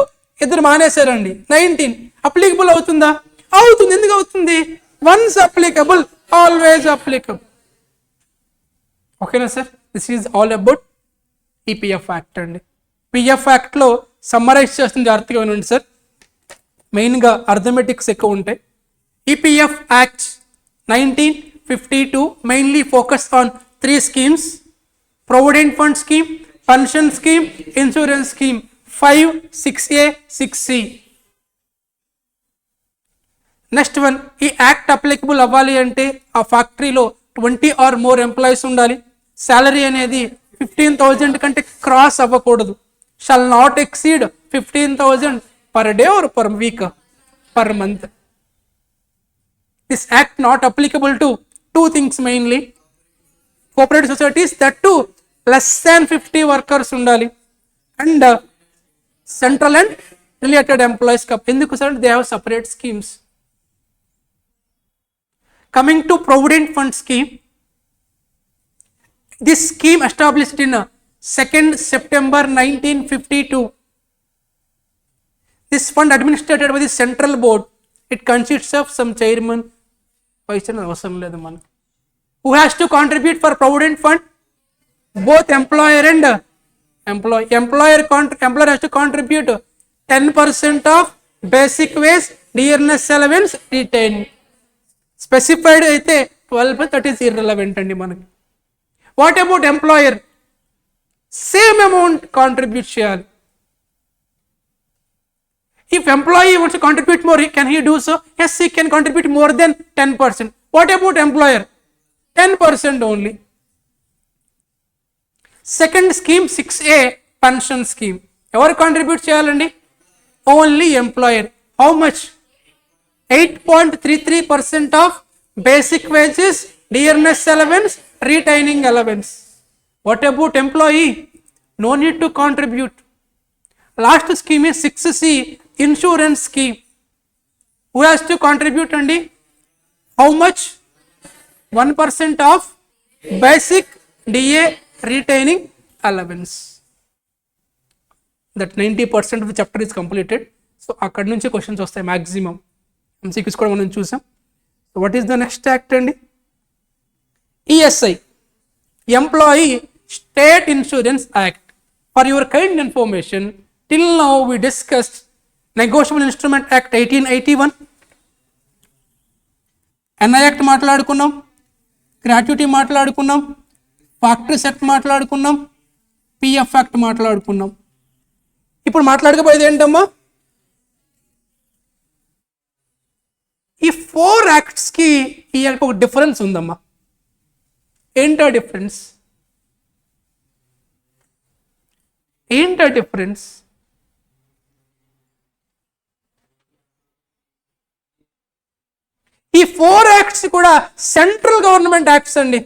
ఇద్దరు మానేశారండి, 19 అప్లికబుల్ అవుతుందా? అవుతుంది. ఎందుకు అవుతుంది? Once applicable always applicable. ఓకేనా sir? This is all about EPF act అండి. పిఎఫ్ యాక్ట్లో సమ్మరైజ్ చేస్తుంది, జాగ్రత్తగా వినండి సార్. మెయిన్గా అర్థమెటిక్స్ ఎక్కువ ఉంటాయి. EPF act 1952 mainly focus on 3 schemes: provident fund scheme, pension scheme, insurance scheme. 5, 6A, 6C. Next one, ఈ యాక్ట్ అప్లికబుల్ అవ్వాలి అంటే ఆ ఫ్యాక్టరీలో 20 or more ఎంప్లాయీస్ ఉండాలి. శాలరీ అనేది 15,000 కంటే క్రాస్ అవ్వకూడదు. Shall not exceed 15,000 per day or per week, per month. This act not applicable to 2 things mainly: cooperative societies, that too less than 50 workers ఉండాలి, and central and related employees. ఎందుకు sir? they have separate schemes. Coming to provident fund scheme, this scheme established in 2nd September 1952. This fund administered by the central board. It consists of some chairman, అవసరం లేదు మనకి. Who has to contribute for provident fund? Both employer and employee. Employer has to contribute 10% of basic wage, dearness allowance, retain. Specified అయితే 12, that is irrelevant అండి మనకి. What about employer? Same amount contribute చేయాలి. If employee wants to contribute more, can he do so? Yes, he can contribute more than 10%. What about employer? 10% only. Second scheme, 6A, pension scheme. ఎవరు contribute చేయాలండి? Only employer. How much? 8.33% of basic wages, dearness allowance, retaining allowance. What about employee? No need to contribute. Last scheme is 6C, insurance scheme. Who has to contribute andi? How much? 1% of basic DA retaining allowance. That 90% of the chapter is completed. So అక్కడి నుంచి questions వస్తాయి maximum. MCQs కూడా మనం చూసాం. So what is the next act అండి? ESI, Employee State Insurance Act. For your kind information, till now we discussed Negotiable Instrument Act 1881, NI Act మాట్లాడుకున్నాం, gratuity మాట్లాడుకున్నాం, factories act మాట్లాడుకున్నాం, పిఎఫ్ యాక్ట్ మాట్లాడుకున్నాం. ఇప్పుడు మాట్లాడకపోయేది ఏంటమ్మా? ఈ 4 యాక్ట్స్కి ఈ యాక్ట్ ఒక డిఫరెన్స్ ఉందమ్మా. ఏంటా డిఫరెన్స్? ఈ 4 యాక్ట్స్ కూడా సెంట్రల్ గవర్నమెంట్ యాక్ట్స్ అండి.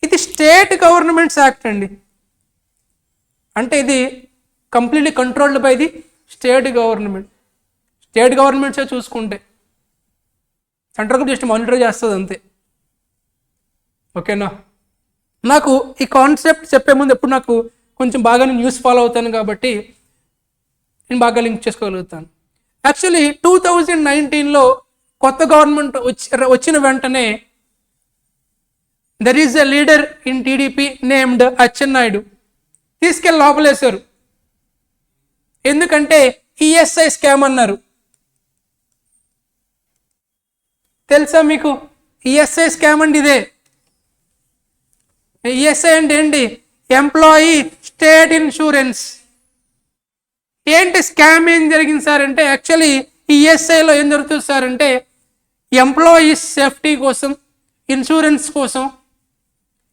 ఇది స్టేట్ గవర్నమెంట్స్ యాక్ట్ అండి. అంటే ఇది completely controlled by the state government. State గవర్నమెంట్సే చూసుకుంటే సెంట్రల్ గవర్నమెంట్ జస్ట్ మానిటర్ చేస్తుంది అంతే. ఓకేనా? నాకు ఈ కాన్సెప్ట్ చెప్పే ముందు ఎప్పుడు నాకు కొంచెం బాగా నేను న్యూస్ ఫాలో అవుతాను కాబట్టి నేను బాగా లింక్ చేసుకోగలుగుతాను. యాక్చువల్లీ 2019లో కొత్త గవర్నమెంట్ వచ్చిన వెంటనే there is a leader in TDP named Atchannaidu. తీసుకెళ్ళి లోపలేశారు. ఎందుకంటే ఈఎస్ఐ స్కామ్ అన్నారు. తెలుసా మీకు? ఈఎస్ఐ స్కామ్ అండి ఇదే. ఈఎస్ఐ అంటే ఏంటి? Employee state insurance. ఏంటి స్కామ్? ఏం జరిగింది సార్ అంటే, యాక్చువల్లీ ఈఎస్ఐలో ఏం జరుగుతుంది సార్ అంటే, ఎంప్లాయీస్ సేఫ్టీ కోసం, ఇన్సూరెన్స్ కోసం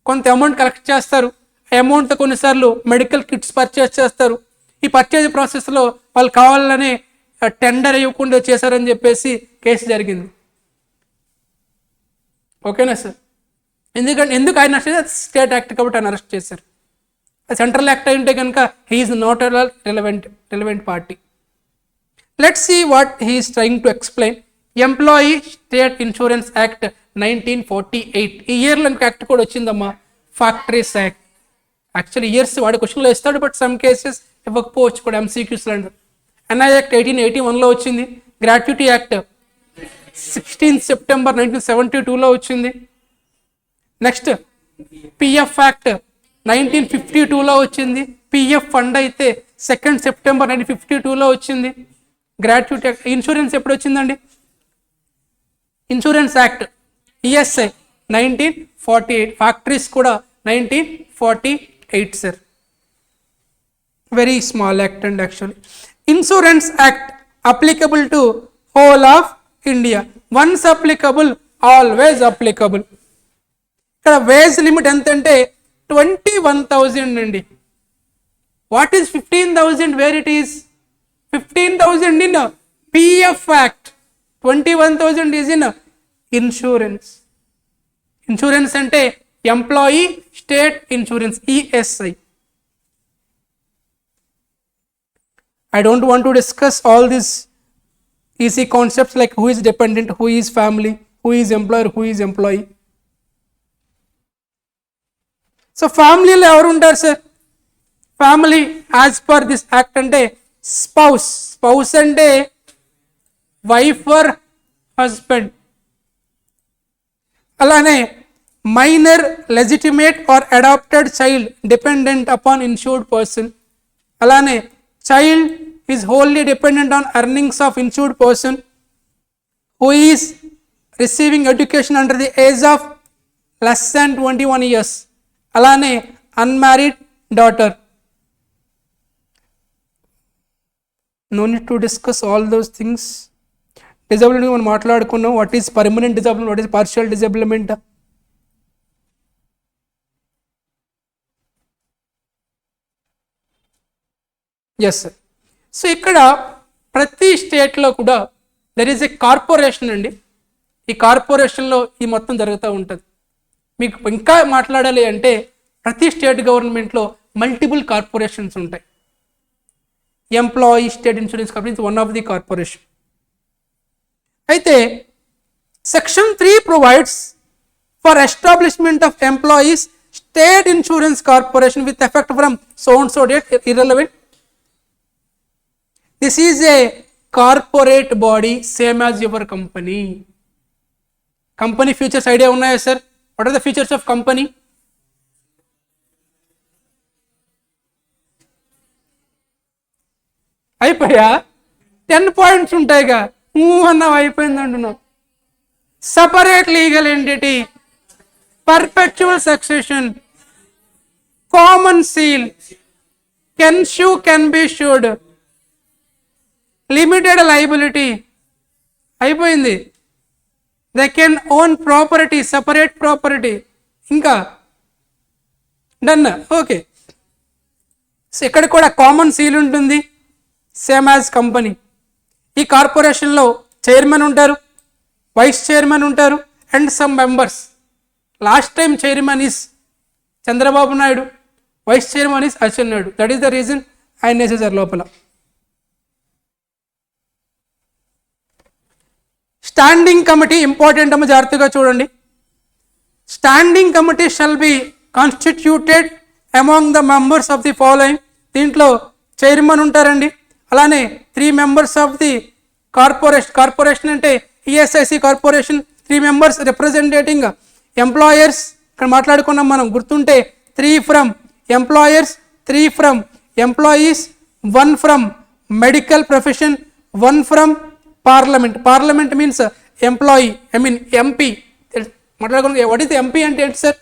కొంత అమౌంట్ కలెక్ట్ చేస్తారు. అమౌంట్తో కొన్నిసార్లు మెడికల్ కిట్స్ పర్చేస్ చేస్తారు. ఈ పర్చేజ్ ప్రాసెస్లో వాళ్ళు కావాలనే టెండర్ ఇవ్వకుండా చేశారని చెప్పేసి కేసు జరిగింది. ఓకేనా సార్? ఎందుకు ఆయన అరెస్ట్ చేశారు? స్టేట్ యాక్ట్ కాబట్టి ఆయన అరెస్ట్ చేశారు. సెంట్రల్ యాక్ట్ అయితే కనుక he is not relevant party. Let's see what he is trying to explain. Employee state insurance act 1948. ఈ ఇయర్లో యాక్ట్ కూడా వచ్చిందమ్మా, ఫ్యాక్టరీస్ యాక్ట్. యాక్చువల్లీ ఇయర్స్ వాడి క్వశ్చన్లో ఇస్తాడు, బట్ సమ్ కేసెస్ ఇవ్వకపోవచ్చు కూడా, ఎంసీక్యూస్లో అంటారు. ఎన్ఐ యాక్ట్ 1881లో వచ్చింది. గ్రాట్యుటీ యాక్ట్ 16 సెప్టెంబర్ 1972లో వచ్చింది. నెక్స్ట్ పిఎఫ్ యాక్ట్ 1952లో వచ్చింది. పిఎఫ్ ఫండ్ అయితే 2 సెప్టెంబర్ 1952లో వచ్చింది. Gratuity act. ఇన్సూరెన్స్ ఎప్పుడు వచ్చిందండి? Insurance act ESI 1948. ఫ్యాక్టరీస్ కూడా 1948 sir. Very small act and actually. Insurance act applicable to whole of India. Once applicable, always applicable. ఇక్కడ wage limit ఎంత అంటే 21,000 అండి. What is 15,000? Where it is 15,000 in PF act, 21,000 is in insurance. Insurance అంటే employee state insurance, ESI. I don't want to discuss all these easy concepts like who is dependent, who is family, who is employer, who is employee. So family lo evaru untaru sir? Family as per this act ante spouse. Spouse ante wife or husband. Alane minor, legitimate or adopted child dependent upon insured person. Alane child is wholly dependent on earnings of insured person who is receiving education under the age of less than 21 years. Alane unmarried daughter. No need to discuss all those things. Disability మనం మాట్లాడుకున్నాం. What is permanent disability, what is partial disablement. Yes sir. So ఇక్కడ ప్రతి స్టేట్లో కూడా there is a corporation అండి. ఈ కార్పొరేషన్లో ఈ మొత్తం జరుగుతూ ఉంటుంది. మీకు ఇంకా మాట్లాడాలి అంటే ప్రతి స్టేట్ గవర్నమెంట్లో మల్టిపుల్ కార్పొరేషన్స్ ఉంటాయి. Employee state insurance company one of the corporation. అయితే section 3 provides for establishment of employees state insurance corporation with effect from so and so date, irrelevant. This is a corporate body, same as your company. Company features idea unnaya sir? What are the features of company? అయిపోయా 10 points ఉంటాయిగా, అన్నావు అయిపోయింది అంటున్నావు. Separate legal entity, perpetual succession, common seal, can sue, can be sued, limited liability, అయిపోయింది. They can own property, separate property, ఇంకా done. Okay. So ఇక్కడ కూడా common seal ఉంటుంది, సేమ్ యాజ్ కంపెనీ. ఈ కార్పొరేషన్లో చైర్మన్ ఉంటారు, వైస్ చైర్మన్ ఉంటారు and some members. Last time chairman is Chandrababu Naidu, vice chairman is Atchannaidu. That is the reason ఆయన వేసేసారు లోపల. స్టాండింగ్ కమిటీ ఇంపార్టెంట్ అమ్మ, జాగ్రత్తగా చూడండి. Standing committee shall be constituted among the members of the following. దీంట్లో chairman ఉంటారండి, అలానే 3 members of the corporation. Corporation అంటే ESIC corporation. 3 members representing employers. ఇక్కడ మాట్లాడుకున్నాం మనం, గుర్తుంటే 3 from employers, 3 from employees, 1 from medical profession, 1 from parliament. Parliament means employee, I mean MP. మాట్లాడుకున్నాం what is MP అంటే ఏంటి sir?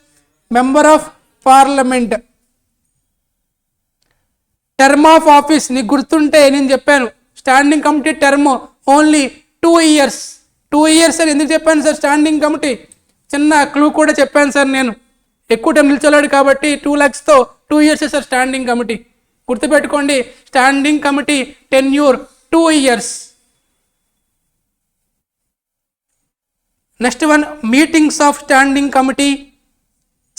Member of parliament. Term of office నీకు గుర్తుంటే నేను చెప్పాను, standing committee term only 2 years. 2 years sir. ఎందుకు చెప్పాను sir standing committee? చిన్న క్లూ కూడా చెప్పాను సార్ నేను. ఎక్కువ టైం నిల్చోలేడు కాబట్టి 2 lakhsతో 2 years సార్ స్టాండింగ్ కమిటీ. గుర్తుపెట్టుకోండి, standing committee tenure 2 years. Next one, meetings of standing committee.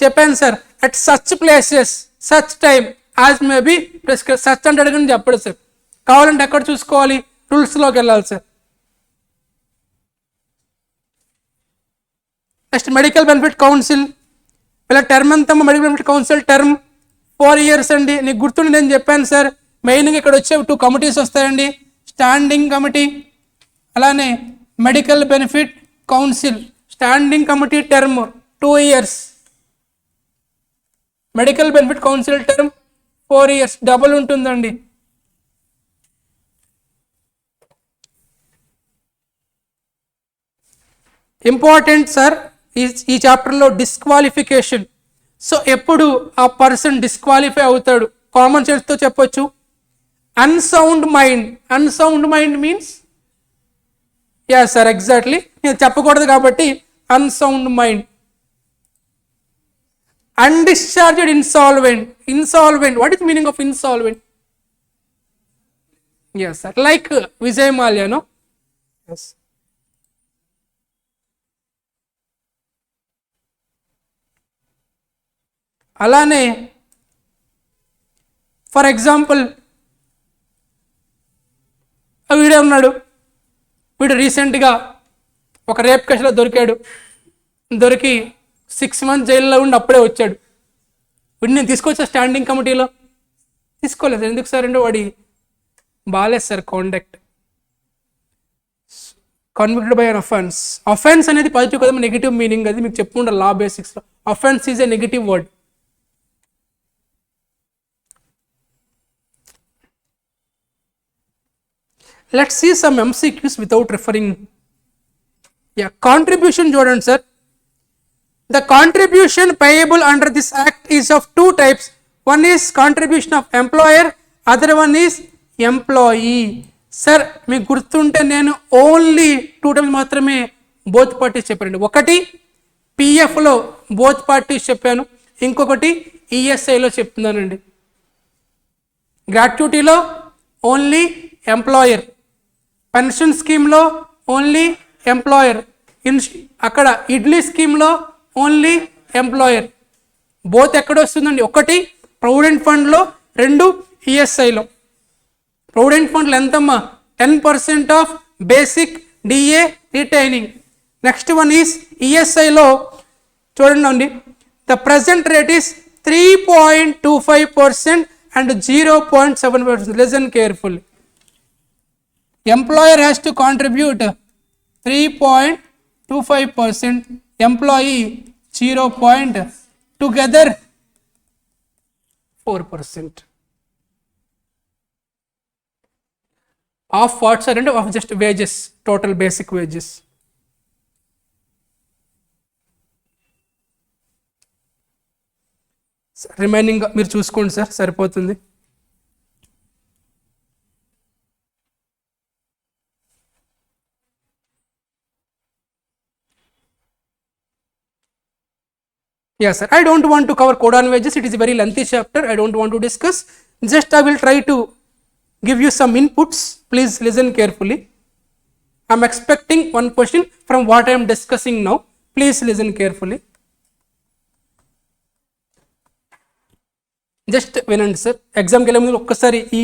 చెప్పాను sir, at such places, such time as may be prescribe. Such అంటే అడగని చెప్పడు సార్, కావాలంటే ఎక్కడ చూసుకోవాలి, రూల్స్లోకి వెళ్ళాలి sir. Next medical benefit council, ఇలా టర్మ్ ఎంత medical benefit council term 4 years అండి. నీకు గుర్తుండి నేను చెప్పాను సార్, మెయిన్గా ఇక్కడ వచ్చే 2 కమిటీస్ వస్తాయండి, స్టాండింగ్ కమిటీ అలానే medical benefit council. Standing committee term 2 years, medical benefit council term 4 years, double ఉంటుందండి. ఇంపార్టెంట్ సార్ ఈ చాప్టర్లో డిస్క్వాలిఫికేషన్. సో ఎప్పుడు ఆ పర్సన్ డిస్క్వాలిఫై అవుతాడు, కామన్ సెన్స్తో చెప్పొచ్చు. Unsound mind, unsound mind means yeah sir exactly, నేను చెప్పకూడదు కాబట్టి unsound mind. Undischarged insolvent, insolvent what is meaning of insolvent? yes sir, like Vijay Mallya, no? yes. అలానే ఫర్ ఎగ్జాంపుల్ వీడే ఉన్నాడు, వీడు రీసెంట్గా ఒక రేప్ కేసులో దొరికి 6 months జైల్లో ఉండి అప్పుడే వచ్చాడు. వీడిని నేను తీసుకొచ్చా స్టాండింగ్ కమిటీలో, తీసుకోలేదు. ఎందుకు సార్ అంటే వాడి బాగాలేదు sir conduct. Convicted by an offence. Offence అనేది పాజిటివ్ కదా, నెగిటివ్ మీనింగ్, అది మీకు చెప్పుకుంటా లా బేసిక్స్లో. Offence is a negative word. Let's see some MCQs without referring. Yeah, contribution చూడండి sir. The contribution payable under this act is of 2 types. One is contribution of employer, other one is employee. Sir మీకు గుర్తుంటే నేను only 2 times మాత్రమే both parties చెప్పానండి. ఒకటి పిఎఫ్లో both parties చెప్పాను, ఇంకొకటి ఈఎస్ఐలో చెప్తున్నానండి. గ్రాట్యుటీలో ఓన్లీ ఎంప్లాయర్, పెన్షన్ స్కీమ్లో ఓన్లీ ఎంప్లాయర్, అక్కడ ఇడ్లీ స్కీమ్లో ఓన్లీ ఎంప్లాయర్. బోత్ ఎక్కడ వస్తుందండి? ఒకటి ప్రొవిడెంట్ ఫండ్లో, 2 ఈఎస్ఐలో. ప్రొవిడెంట్ ఫండ్లో ఎంతమ్మా? 10% of basic DA retaining. Next one is ఈఎస్ఐలో చూడండి, the present rate is 3.25% and 0.7%. Listen carefully. Employer has to contribute 3.25%, employee 0. Together 4%. Of what sir? And of just wages, total basic wages. Remaining మీరు చూసుకోండి sir, సరిపోతుంది. Yes sir, I don't want to cover code on wages, it is a very lengthy chapter, I don't want to discuss. Just I will try to give you some inputs, please listen carefully. I am expecting one question from what I am discussing now, please listen carefully. Just వినండి sir. ఎగ్జామ్కి వెళ్ళే ముందు ఒక్కసారి ఈ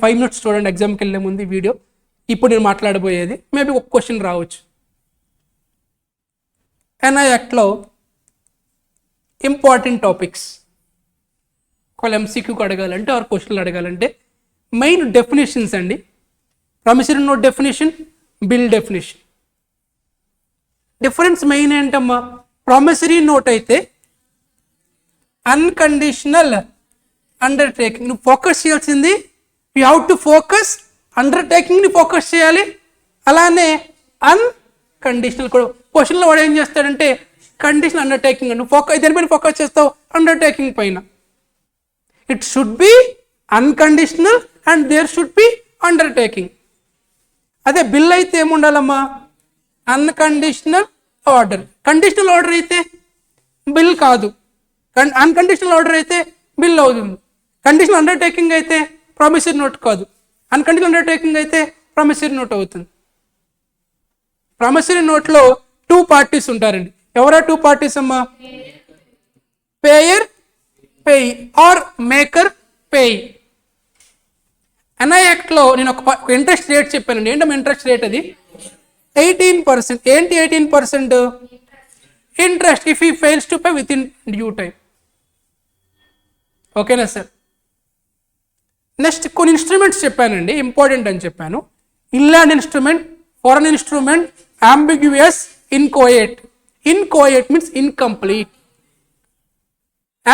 5 minutes చూడండి. ఎగ్జామ్కి వెళ్ళే ముందు వీడియో, ఇప్పుడు నేను మాట్లాడబోయేది మేబీ ఒక క్వశ్చన్ రావచ్చు. ఎన్ఐ యాక్ట్లో ఇంపార్టెంట్ టాపిక్స్ ఒకవేళ ఎంసీక్యూకి అడగాలంటే ఆర్ క్వశ్చన్లు అడగాలంటే మెయిన్ డెఫినేషన్స్ అండి. Promissory note definition, bill definition. Difference main ఏంటమ్మా? ప్రామిసరీ నోట్ అయితే అన్కండిషనల్ అండర్టేకింగ్, నువ్వు ఫోకస్ చేయాల్సింది, యూ హ్యావ్ టు ఫోకస్ అండర్టేకింగ్ని ఫోకస్ చేయాలి. అలానే అన్కండిషనల్ కూడా. క్వశ్చన్లో వాడు ఏం చేస్తాడంటే కండిషనల్ అండర్టేకింగ్, నువ్వు దేనిపైన ఫోకస్ చేస్తావు? అండర్టేకింగ్ పైన. It should be unconditional and there should be undertaking. అదే బిల్ అయితే ఏముండాలమ్మా? Unconditional order. కండిషనల్ ఆర్డర్ అయితే బిల్ కాదు, అన్కండిషనల్ ఆర్డర్ అయితే బిల్ అవుతుంది. కండిషనల్ అండర్టేకింగ్ అయితే ప్రామిసరీ నోట్ కాదు, అన్కండిషనల్ అండర్టేకింగ్ అయితే ప్రామిసరీ నోట్ అవుతుంది. ప్రామిసరీ నోట్లో 2 parties ఉంటారండి. ఎవరా 2 parties అమ్మా? Payer payee or maker payee. NI యాక్ట్లో నేను ఒక ఇంట్రెస్ట్ రేట్ చెప్పానండి. ఏంటమ్మా ఇంట్రెస్ట్ రేట్? అది 18%. ఏంటి 18%? interest if he fails to pay within due time. ఓకేనా సార్? నెక్స్ట్ కొన్ని ఇన్స్ట్రుమెంట్స్ చెప్పానండి, ఇంపార్టెంట్ అని చెప్పాను. Inland instrument, foreign instrument, ambiguous, inchoate. Inchoate means incomplete.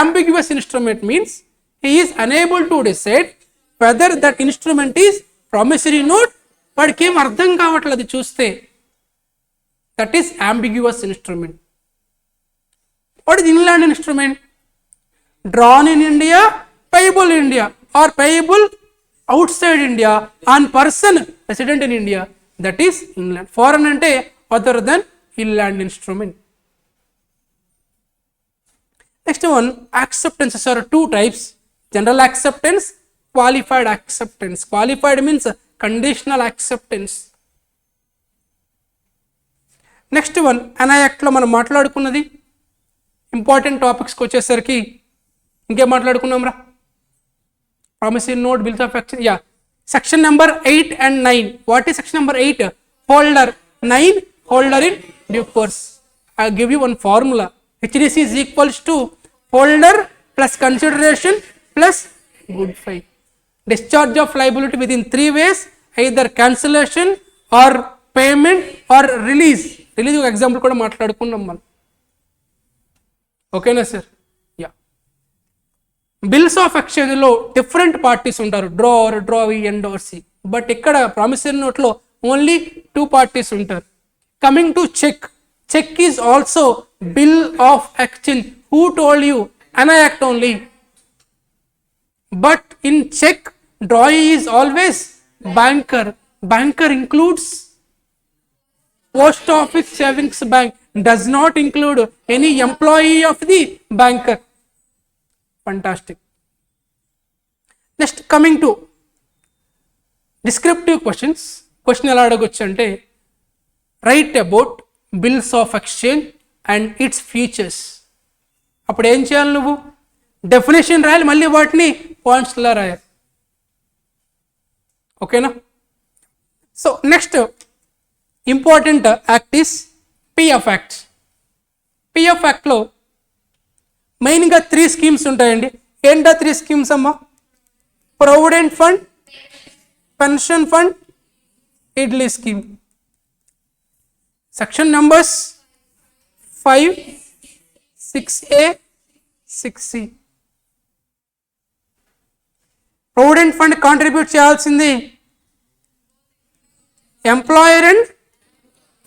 Ambiguous instrument means he is unable to decide whether that instrument is promissory note, వాడికి ఏం అర్థం కావట్లేదు చూస్తే. That is ambiguous instrument. What is inland instrument? Drawn in India, payable in India, or payable outside India on person resident in India. That is inland. Foreign ante other than inland instrument. Next one, acceptances are two types: general acceptance, qualified acceptance. Qualified means conditional acceptance. Next one, అనాయాక్ట్లో మనం మాట్లాడుకున్నది important టాపిక్స్కి వచ్చేసరికి ఇంకేం మాట్లాడుకున్నాం రా? Promissory note, bills of action. Yeah, section number 8 and 9. What is section number 8? Holder. 9, holder in due course. I give you one formula. HDC is equals to holder plus consideration plus good faith. Discharge of liability within 3 ways: either cancellation or payment or release. Release ఒక example కూడా మాట్లాడుకున్నాం మనం. ఓకేనా sir? Yeah. Bills of ఎక్స్చేంజ్లో different parties ఉంటారు, drawer, drawee, endorsee. But ఇక్కడ promissory నోట్లో only 2 parties ఉంటారు. Coming to cheque. Check is also bill of exchange. Who told you? Enact only. But in check, drawee is always banker. Banker includes post office savings bank. Does not include any employee of the banker. Fantastic. Next, coming to descriptive questions. Question ఎలా అడగొచ్చు అంటే, write about bills of exchange and it's features. అప్పుడు ఏం చేయాలి? నువ్వు definition రాయాలి, మళ్ళీ వాటిని పాయింట్స్లా రాయాలి. ఓకేనా? So next important act is PF act. PF యాక్ట్లో మెయిన్గా 3 స్కీమ్స్ ఉంటాయండి. ఏంటా 3 స్కీమ్స్ అమ్మా? Provident fund, pension fund, EDLI scheme. Section numbers 5, 6A, 6C. Provident fund contribute చేయాల్సింది ఎంప్లాయర్ అండ్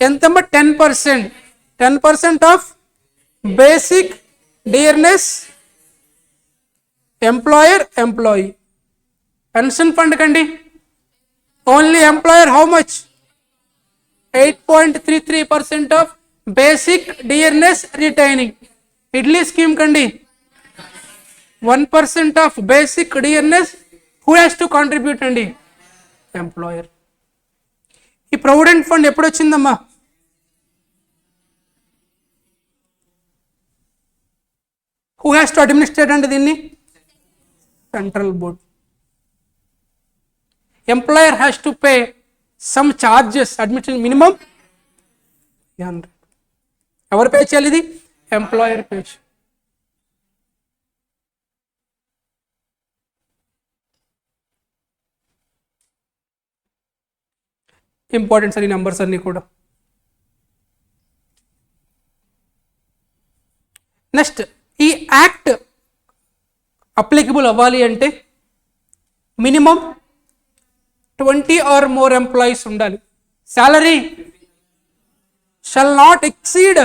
ఎంతమ్మా? 10%. 10% of basic dearness employer employee. Pension fund కండి only employer how much? 8.33% of basic dearness retaining. Idli scheme kandi 1% of basic dearness. Who has to contribute andi? Employer. ఈ provident fund ఎప్పుడు వచ్చిందమ్మా? Who has to administrate అండి దీన్ని? Central board. Employer has to pay some charges, admission minimum 100. ఎవరు pay చేయాలి ఇది? Employer pay. Important sir ఈ numbers అన్ని కూడా. నెక్స్ట్, ఈ యాక్ట్ అప్లికబుల్ అవ్వాలి అంటే మినిమం 20 or more employees ఉండాలి. Salary shall not exceed.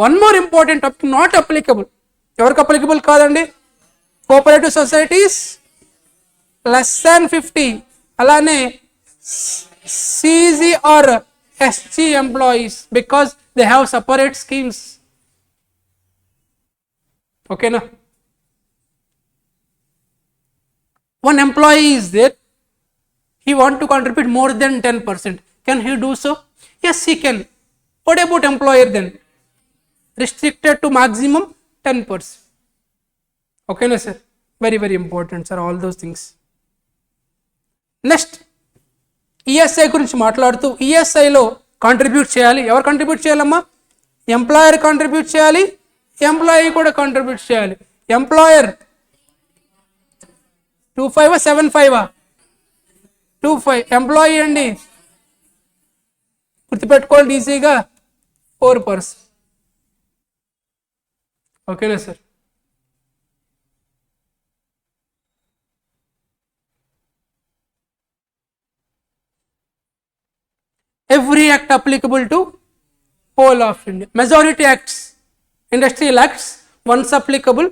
One more important topic, not applicable. ఎవరికి అప్లికబుల్ కాదండి? Cooperative societies less than 50. అలానే CG or SG employees because they have separate schemes. ఓకేనా? One employee is there, he want to contribute more than 10%. Can he do so? Yes, he can. What about employer then? Restricted to maximum 10%. Okay, no, sir? Very, very important, sir, all those things. Next, ESI గురించి మాట్లాడుతూ ESIలో contribute చేయాలి. ఎవరు contribute చేయాలమ్మా? Employer contribute చేయాలి, employee కూడా contribute చేయాలి. Employer 25 75 25, employee అండి గుర్తుపెట్టుకోవాలి ఈజీగా 4%. ఓకేనా sir? Every act applicable to whole of India. Majority acts, industrial acts, once applicable,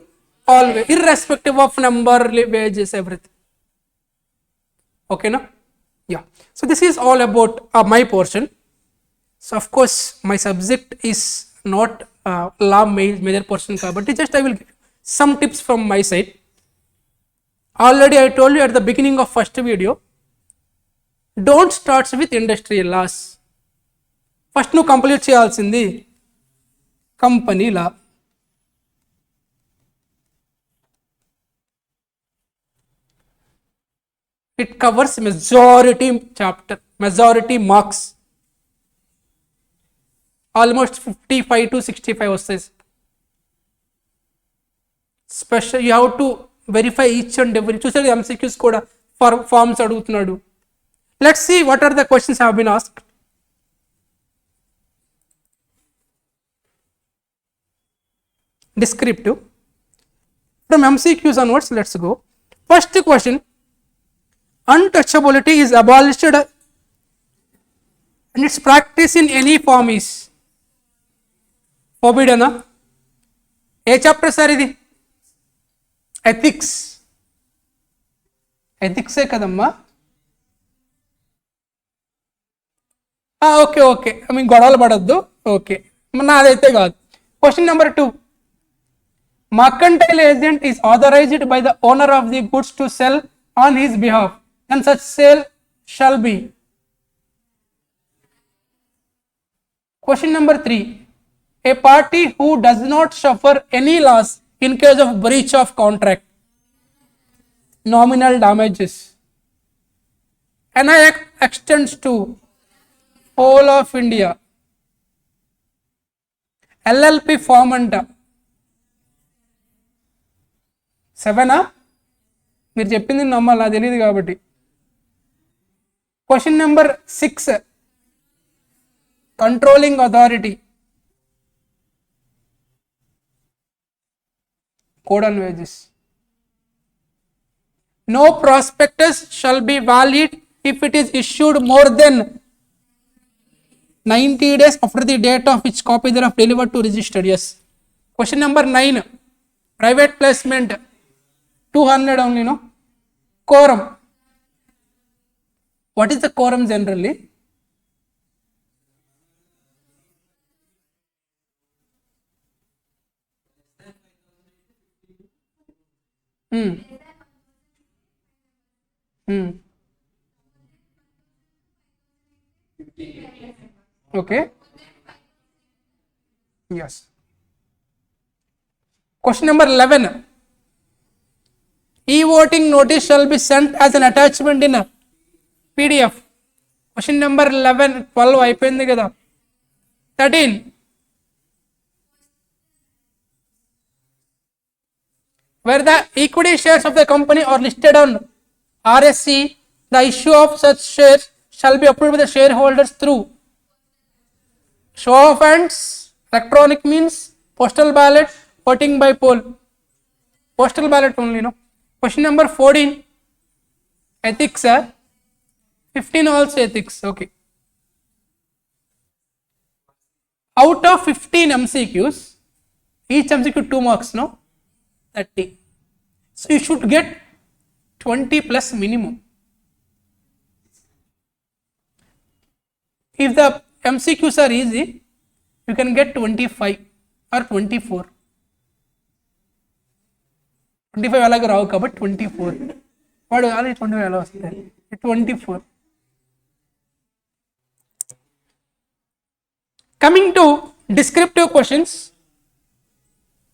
always, irrespective of number, wages, everything. Okay, no? Yeah. So this is all about my portion. So of course, my subject is not law major portion, but just I will give some tips from my side. Already I told you at the beginning of first video, don't start with industrial laws. First నువ్వు complete చేయాల్సింది company law. It covers majority chapter, majority marks, almost 55 to 65 వస్తాయి. Special you have to verify each and every. చూసాడు MCQs కూడా forms అడుగుతున్నాడు. Let's see what are the questions have been asked. Descriptive. From MCQs onwards, let's go. First question, untouchability is abolished and its practice in any form is forbidden. A chapter sir ఇది? Ethics. ఎథిక్సే కదమ్మా? Okay okay, గొడవలు పడద్దు. Okay, నాదైతే కాదు. Question number 2, mercantile agent is authorized by the owner of the goods to sell on his behalf, and such sale shall be. Question number 3, a party who does not suffer any loss in case of breach of contract, nominal damages. An act extends to whole of India. LLP form anta 7. మీరు చెప్పింది నమ్మాలి, అది తెలియదు కాబట్టి. Question number 6, controlling authority, code and wages. No prospectus shall be valid if it is issued more than 90 days after the date of which copy thereof delivered to registered. Yes. Question number 9, private placement 200 only, no? Quorum. What is the quorum generally? Okay. Yes. Question number 11, e-voting notice shall be sent as an attachment in a PDF. Question number 11, 12 అయిపోయింది కదా. 13, where the equity shares of the company are listed on RSC, the issue of such shares shall be approved by the shareholders through show of hands, electronic means, postal ballot, voting by poll. Postal ballot only, no? Question number 14, ethics, 15 also ethics. Okay. Out of 15 MCQs, each MCQ 2 marks, no? 30. So you should get 20 plus minimum. If the MCQs are easy, you can get 25 or 24. 25 అలాగే రావు కాబట్టి 24. వాడు అలాగే 25 ఎలా వస్తాయి? 24. Coming to descriptive questions,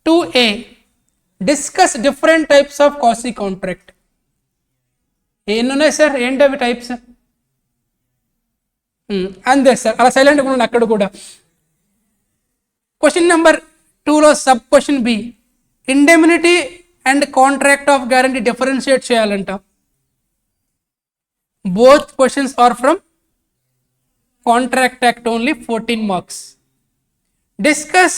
2A, discuss different types of quasi contract. ఎన్ని ఉన్నాయి sir? ఏంటి అవి టైప్స్? అంతే సార్, అలా సైలెంట్గా ఉండండి అక్కడ కూడా. క్వశ్చన్ నెంబర్ 2లో sub question B, indemnity and contract of guarantee differentiate చేయాలంట. Both questions are from contract act, only 14 marks. Discuss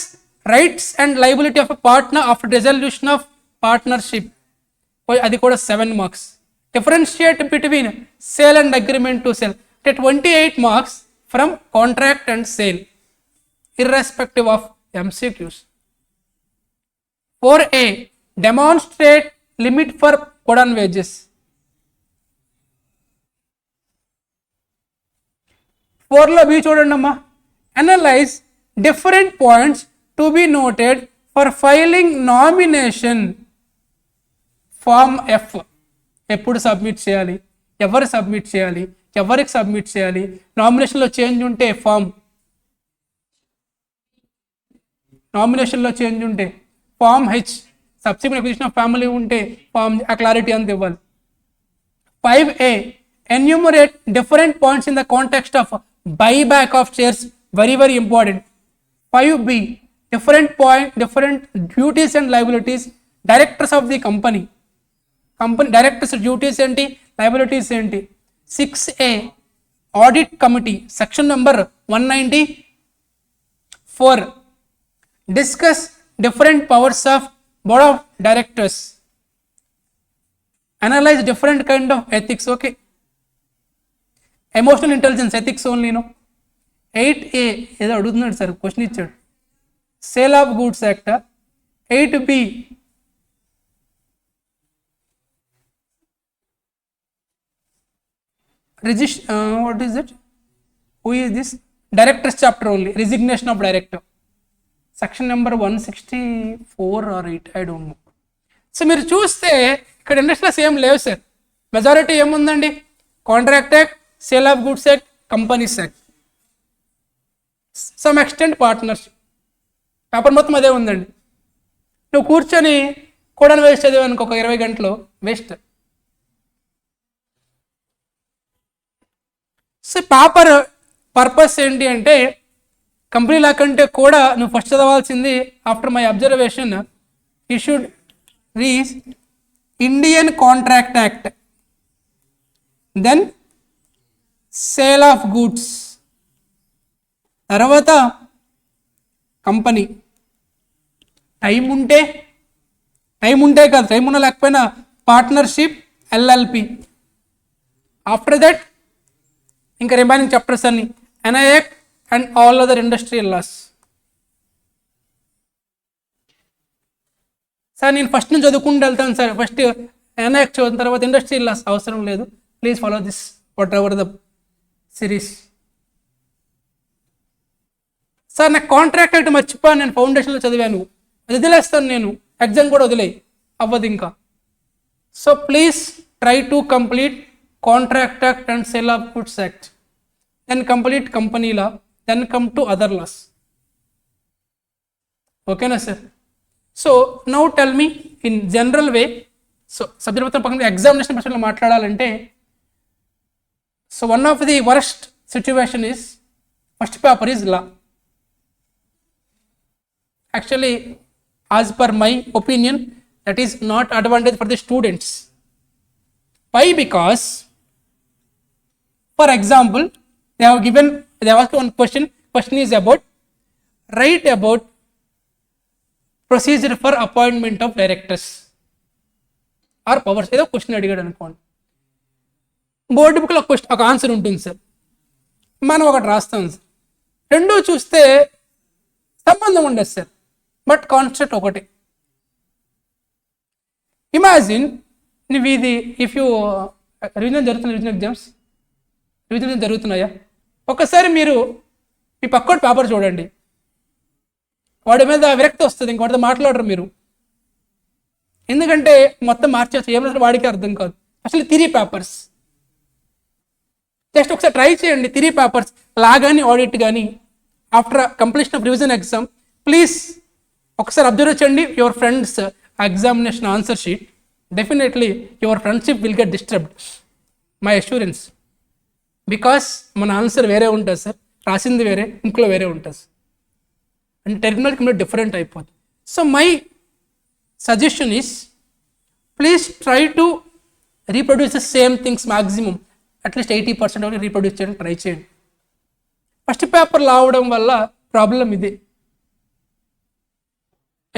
rights and liability of a partner after resolution of partnership, అది కూడా 7 marks. Differentiate between sale and agreement to sale, 28 marks from contract and sale, irrespective of MCQs. 4A, demonstrate limit for code on wages. 4లో B చూడండి అమ్మా, analyse different points to be noted for filing nomination form F. ఎప్పుడు submit చేయాలి, ఎవరు submit చేయాలి, ఎవరికి submit చేయాలి, నామినేషన్లో చేంజ్ ఉంటే ఫామ్, నామినేషన్లో చేంజ్ ఉంటే form H, subsequent acquisition of family ఉంటే ఫామ్, ఆ క్లారిటీ అంత ఇవ్వాలి. 5A, enumerate different points in the context of buyback of shares, very very important. 5B, different duties and liabilities directors of the company, directors duties ఏంటి, liabilities ఏంటి. 6A, audit committee, section number 194. Discuss different powers of board of directors. Analyze different kind of ethics. Okay. Emotional intelligence, ethics only, no. 8A, ఏదో అడుగుతున్నాడు sir, question ఇచ్చాడు. Sale of goods act. 8B, what is it? Who is this? Directors chapter only, resignation of director. Section number 164 or 8, I don't know. So మీరు చూస్తే ఇక్కడ industries ఏం లేవు sir, majority ఏముందండి, contract act, sale of goods act, companies act, some extent partnership. Paper మొత్తం అదే ఉందండి. నువ్వు కూర్చొని కూడా వేస్ట్ చదివాను ఒక 20 గంటలు వేస్ట్. సో పేపర్ పర్పస్ ఏంటి అంటే, కంపెనీ లా కంటే కూడా నువ్వు ఫస్ట్ చదవాల్సింది, after my observation, you should read Indian contract act, then sale of goods, తర్వాత కంపెనీ. టైం ఉంటే కాదు, టైం ఉన్న లేకపోయినా పార్ట్నర్షిప్, LLP. ఆఫ్టర్ దట్ ఇంకా రిమైనింగ్ చాప్టర్స్ అన్ని NI Act and all other industrial laws. Sir నేను first నుంచి చదువుకుంటూ వెళ్తాను సార్, ఫస్ట్ NI Act చదివిన తర్వాత ఇండస్ట్రియల్ లాస్ అవసరం లేదు, please follow this what ever the series. Sir నాకు కాంట్రాక్ట్ యాక్ట్ మర్చిపోయాను, నేను ఫౌండేషన్లో చదివాను, వదిలేస్తాను నేను, ఎగ్జామ్ కూడా వదిలేయి అవ్వదు ఇంకా. So please try to complete contract act and sale of goods act, then complete company law, then come to other laws. Okay na sir? So now tell me in general way, so subject మొత్తం పక్కన examination పర్సన్లో మాట్లాడాలంటే, so one of the worst situation is first paper is law. Actually as per my opinion that is not advantage for the students. Why? Because for example they have asked one question is about, write about procedure for appointment of directors or powers, ఏదో question అడిగాడు అనుకోండి. Board బుక్లో ఒక answer ఉంటుంది sir, మనం ఒకటి రాస్తాం sir, రెండూ చూస్తే సంబంధం ఉండదు సార్, బట్ కాన్సెప్ట్ ఒకటి. ఇమాజిన్ నువ్వు ఇది, if you revision exams revision జరుగుతున్నాయా, ఒక్కసారి మీరు మీ పక్కోటి పేపర్ చూడండి, వాడి మీద విరక్తి వస్తుంది, ఇంక వాడితో మాట్లాడరు మీరు, ఎందుకంటే మొత్తం మార్చేస్తారు, ఏమన్నా వాడికి అర్థం కాదు. అసలు 3 పేపర్స్ జస్ట్ ఒకసారి ట్రై చేయండి, 3 పేపర్స్ లా కానీ ఆడిట్ కానీ. After completion of revision exam please ఒకసారి అబ్జర్వ్ చేయండి your friends examination answer sheet, definitely your friendship will get disturbed, my assurance. Because మన ఆన్సర్ వేరే ఉంటుంది సార్, రాసింది వేరే, ఇంట్లో వేరే ఉంటుంది అంటే టెర్మినాలజీ డిఫరెంట్ అయిపోతుంది. So my suggestion is please try to reproduce the same things maximum at least 80% వరకు రీప్రొడ్యూస్ చేయడానికి ట్రై చేయండి. ఫస్ట్ పేపర్ లావడం వల్ల ప్రాబ్లం ఇదే,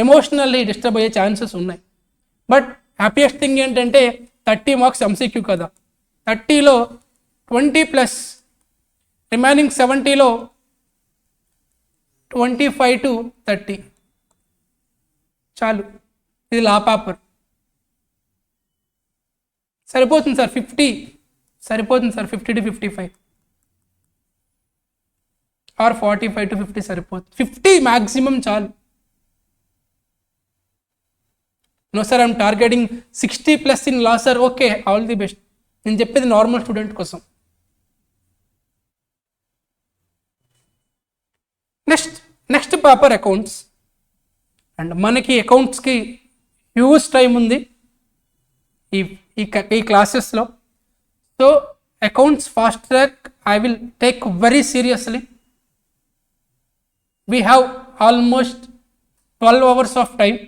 ఎమోషనల్లీ డిస్టర్బ్ అయ్యే ఛాన్సెస్ ఉన్నాయి. బట్ హ్యాపీయెస్ట్ థింగ్ ఏంటంటే 30 మార్క్స్ ఎంసీక్యూ కదా, 30లో 20+, రిమైనింగ్ 70లో 25 to 30 చాలు. ఇది లా పేపర్ సరిపోతుంది సార్, 50 సరిపోతుంది సార్, 50 to 55 ఆర్ 45 to 50 సరిపోతుంది, 50 మ్యాక్సిమం చాలు. No sir I'm targeting 60+ in law sir, okay all the best. నేను చెప్పేది నార్మల్ స్టూడెంట్ కోసం. Next paper accounts. అండ్ మనకి అకౌంట్స్కి హ్యూజ్ టైం ఉంది ఈ క్లాసెస్లో. So accounts fast track I will take very seriously. We have almost 12 hours of time.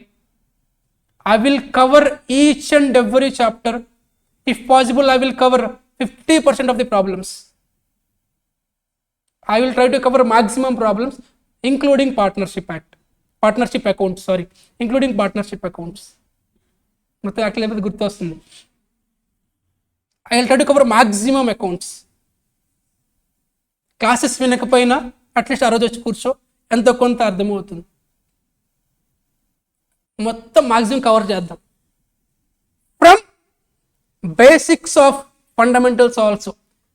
I will cover each and every chapter. If possible, I will cover 50% of the problems. I will try to cover maximum problems, including partnership accounts, including partnership accounts. మొత్తం actually గుర్తు వస్తుంది. I will try to cover maximum accounts. Classes వినకపోయినా at least ఆ రోజు వచ్చి కూర్చో, ఎంతో కొంత అర్థమవుతుంది. మొత్తం మ్యాక్సిమం కవర్ చేద్దాం. From basics of fundamentals also,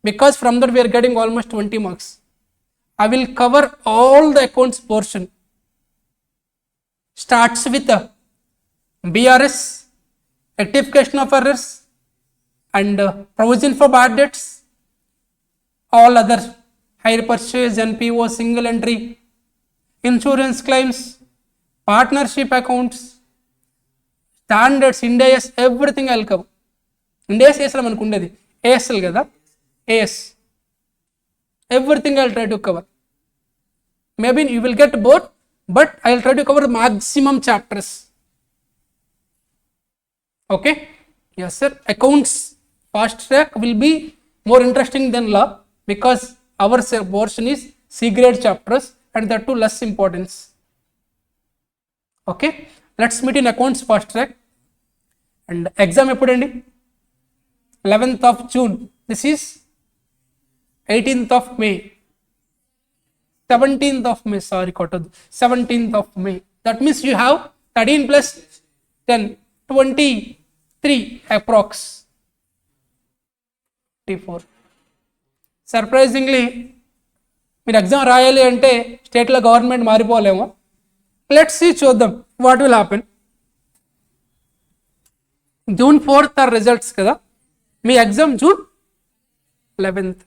because from that we're getting almost 20 marks. I will cover all the accounts portion. Starts with BRS, rectification of errors, and provision for bad debts, all other hire purchase, NPO, single entry, insurance claims, partnership accounts, standards, Ind AS, everything I will cover. Ind AS ఏఎస్లో మనకు ఉండేది ఏఎస్ఎల్ కదా, AS, everything I will try to cover. Maybe you will get bore, but I will try to cover maximum chapters. Okay, yes sir. Accounts fast track will be more interesting than law because our portion is C grade chapters and that too less importance. Okay, let's meet in accounts fast track. And exam eppudendi 11th of June. This is 18th of May, 17th of May, sorry kottadu, 17th of May. That means you have 13 plus 10, 23 approx 24. Surprisingly మీరు exam రాయాలి అంటే స్టేట్లో government మారిపోలేమో. Let's see, చూద్దాం what will happen. June 4th results కదా, మీ exam June 11th.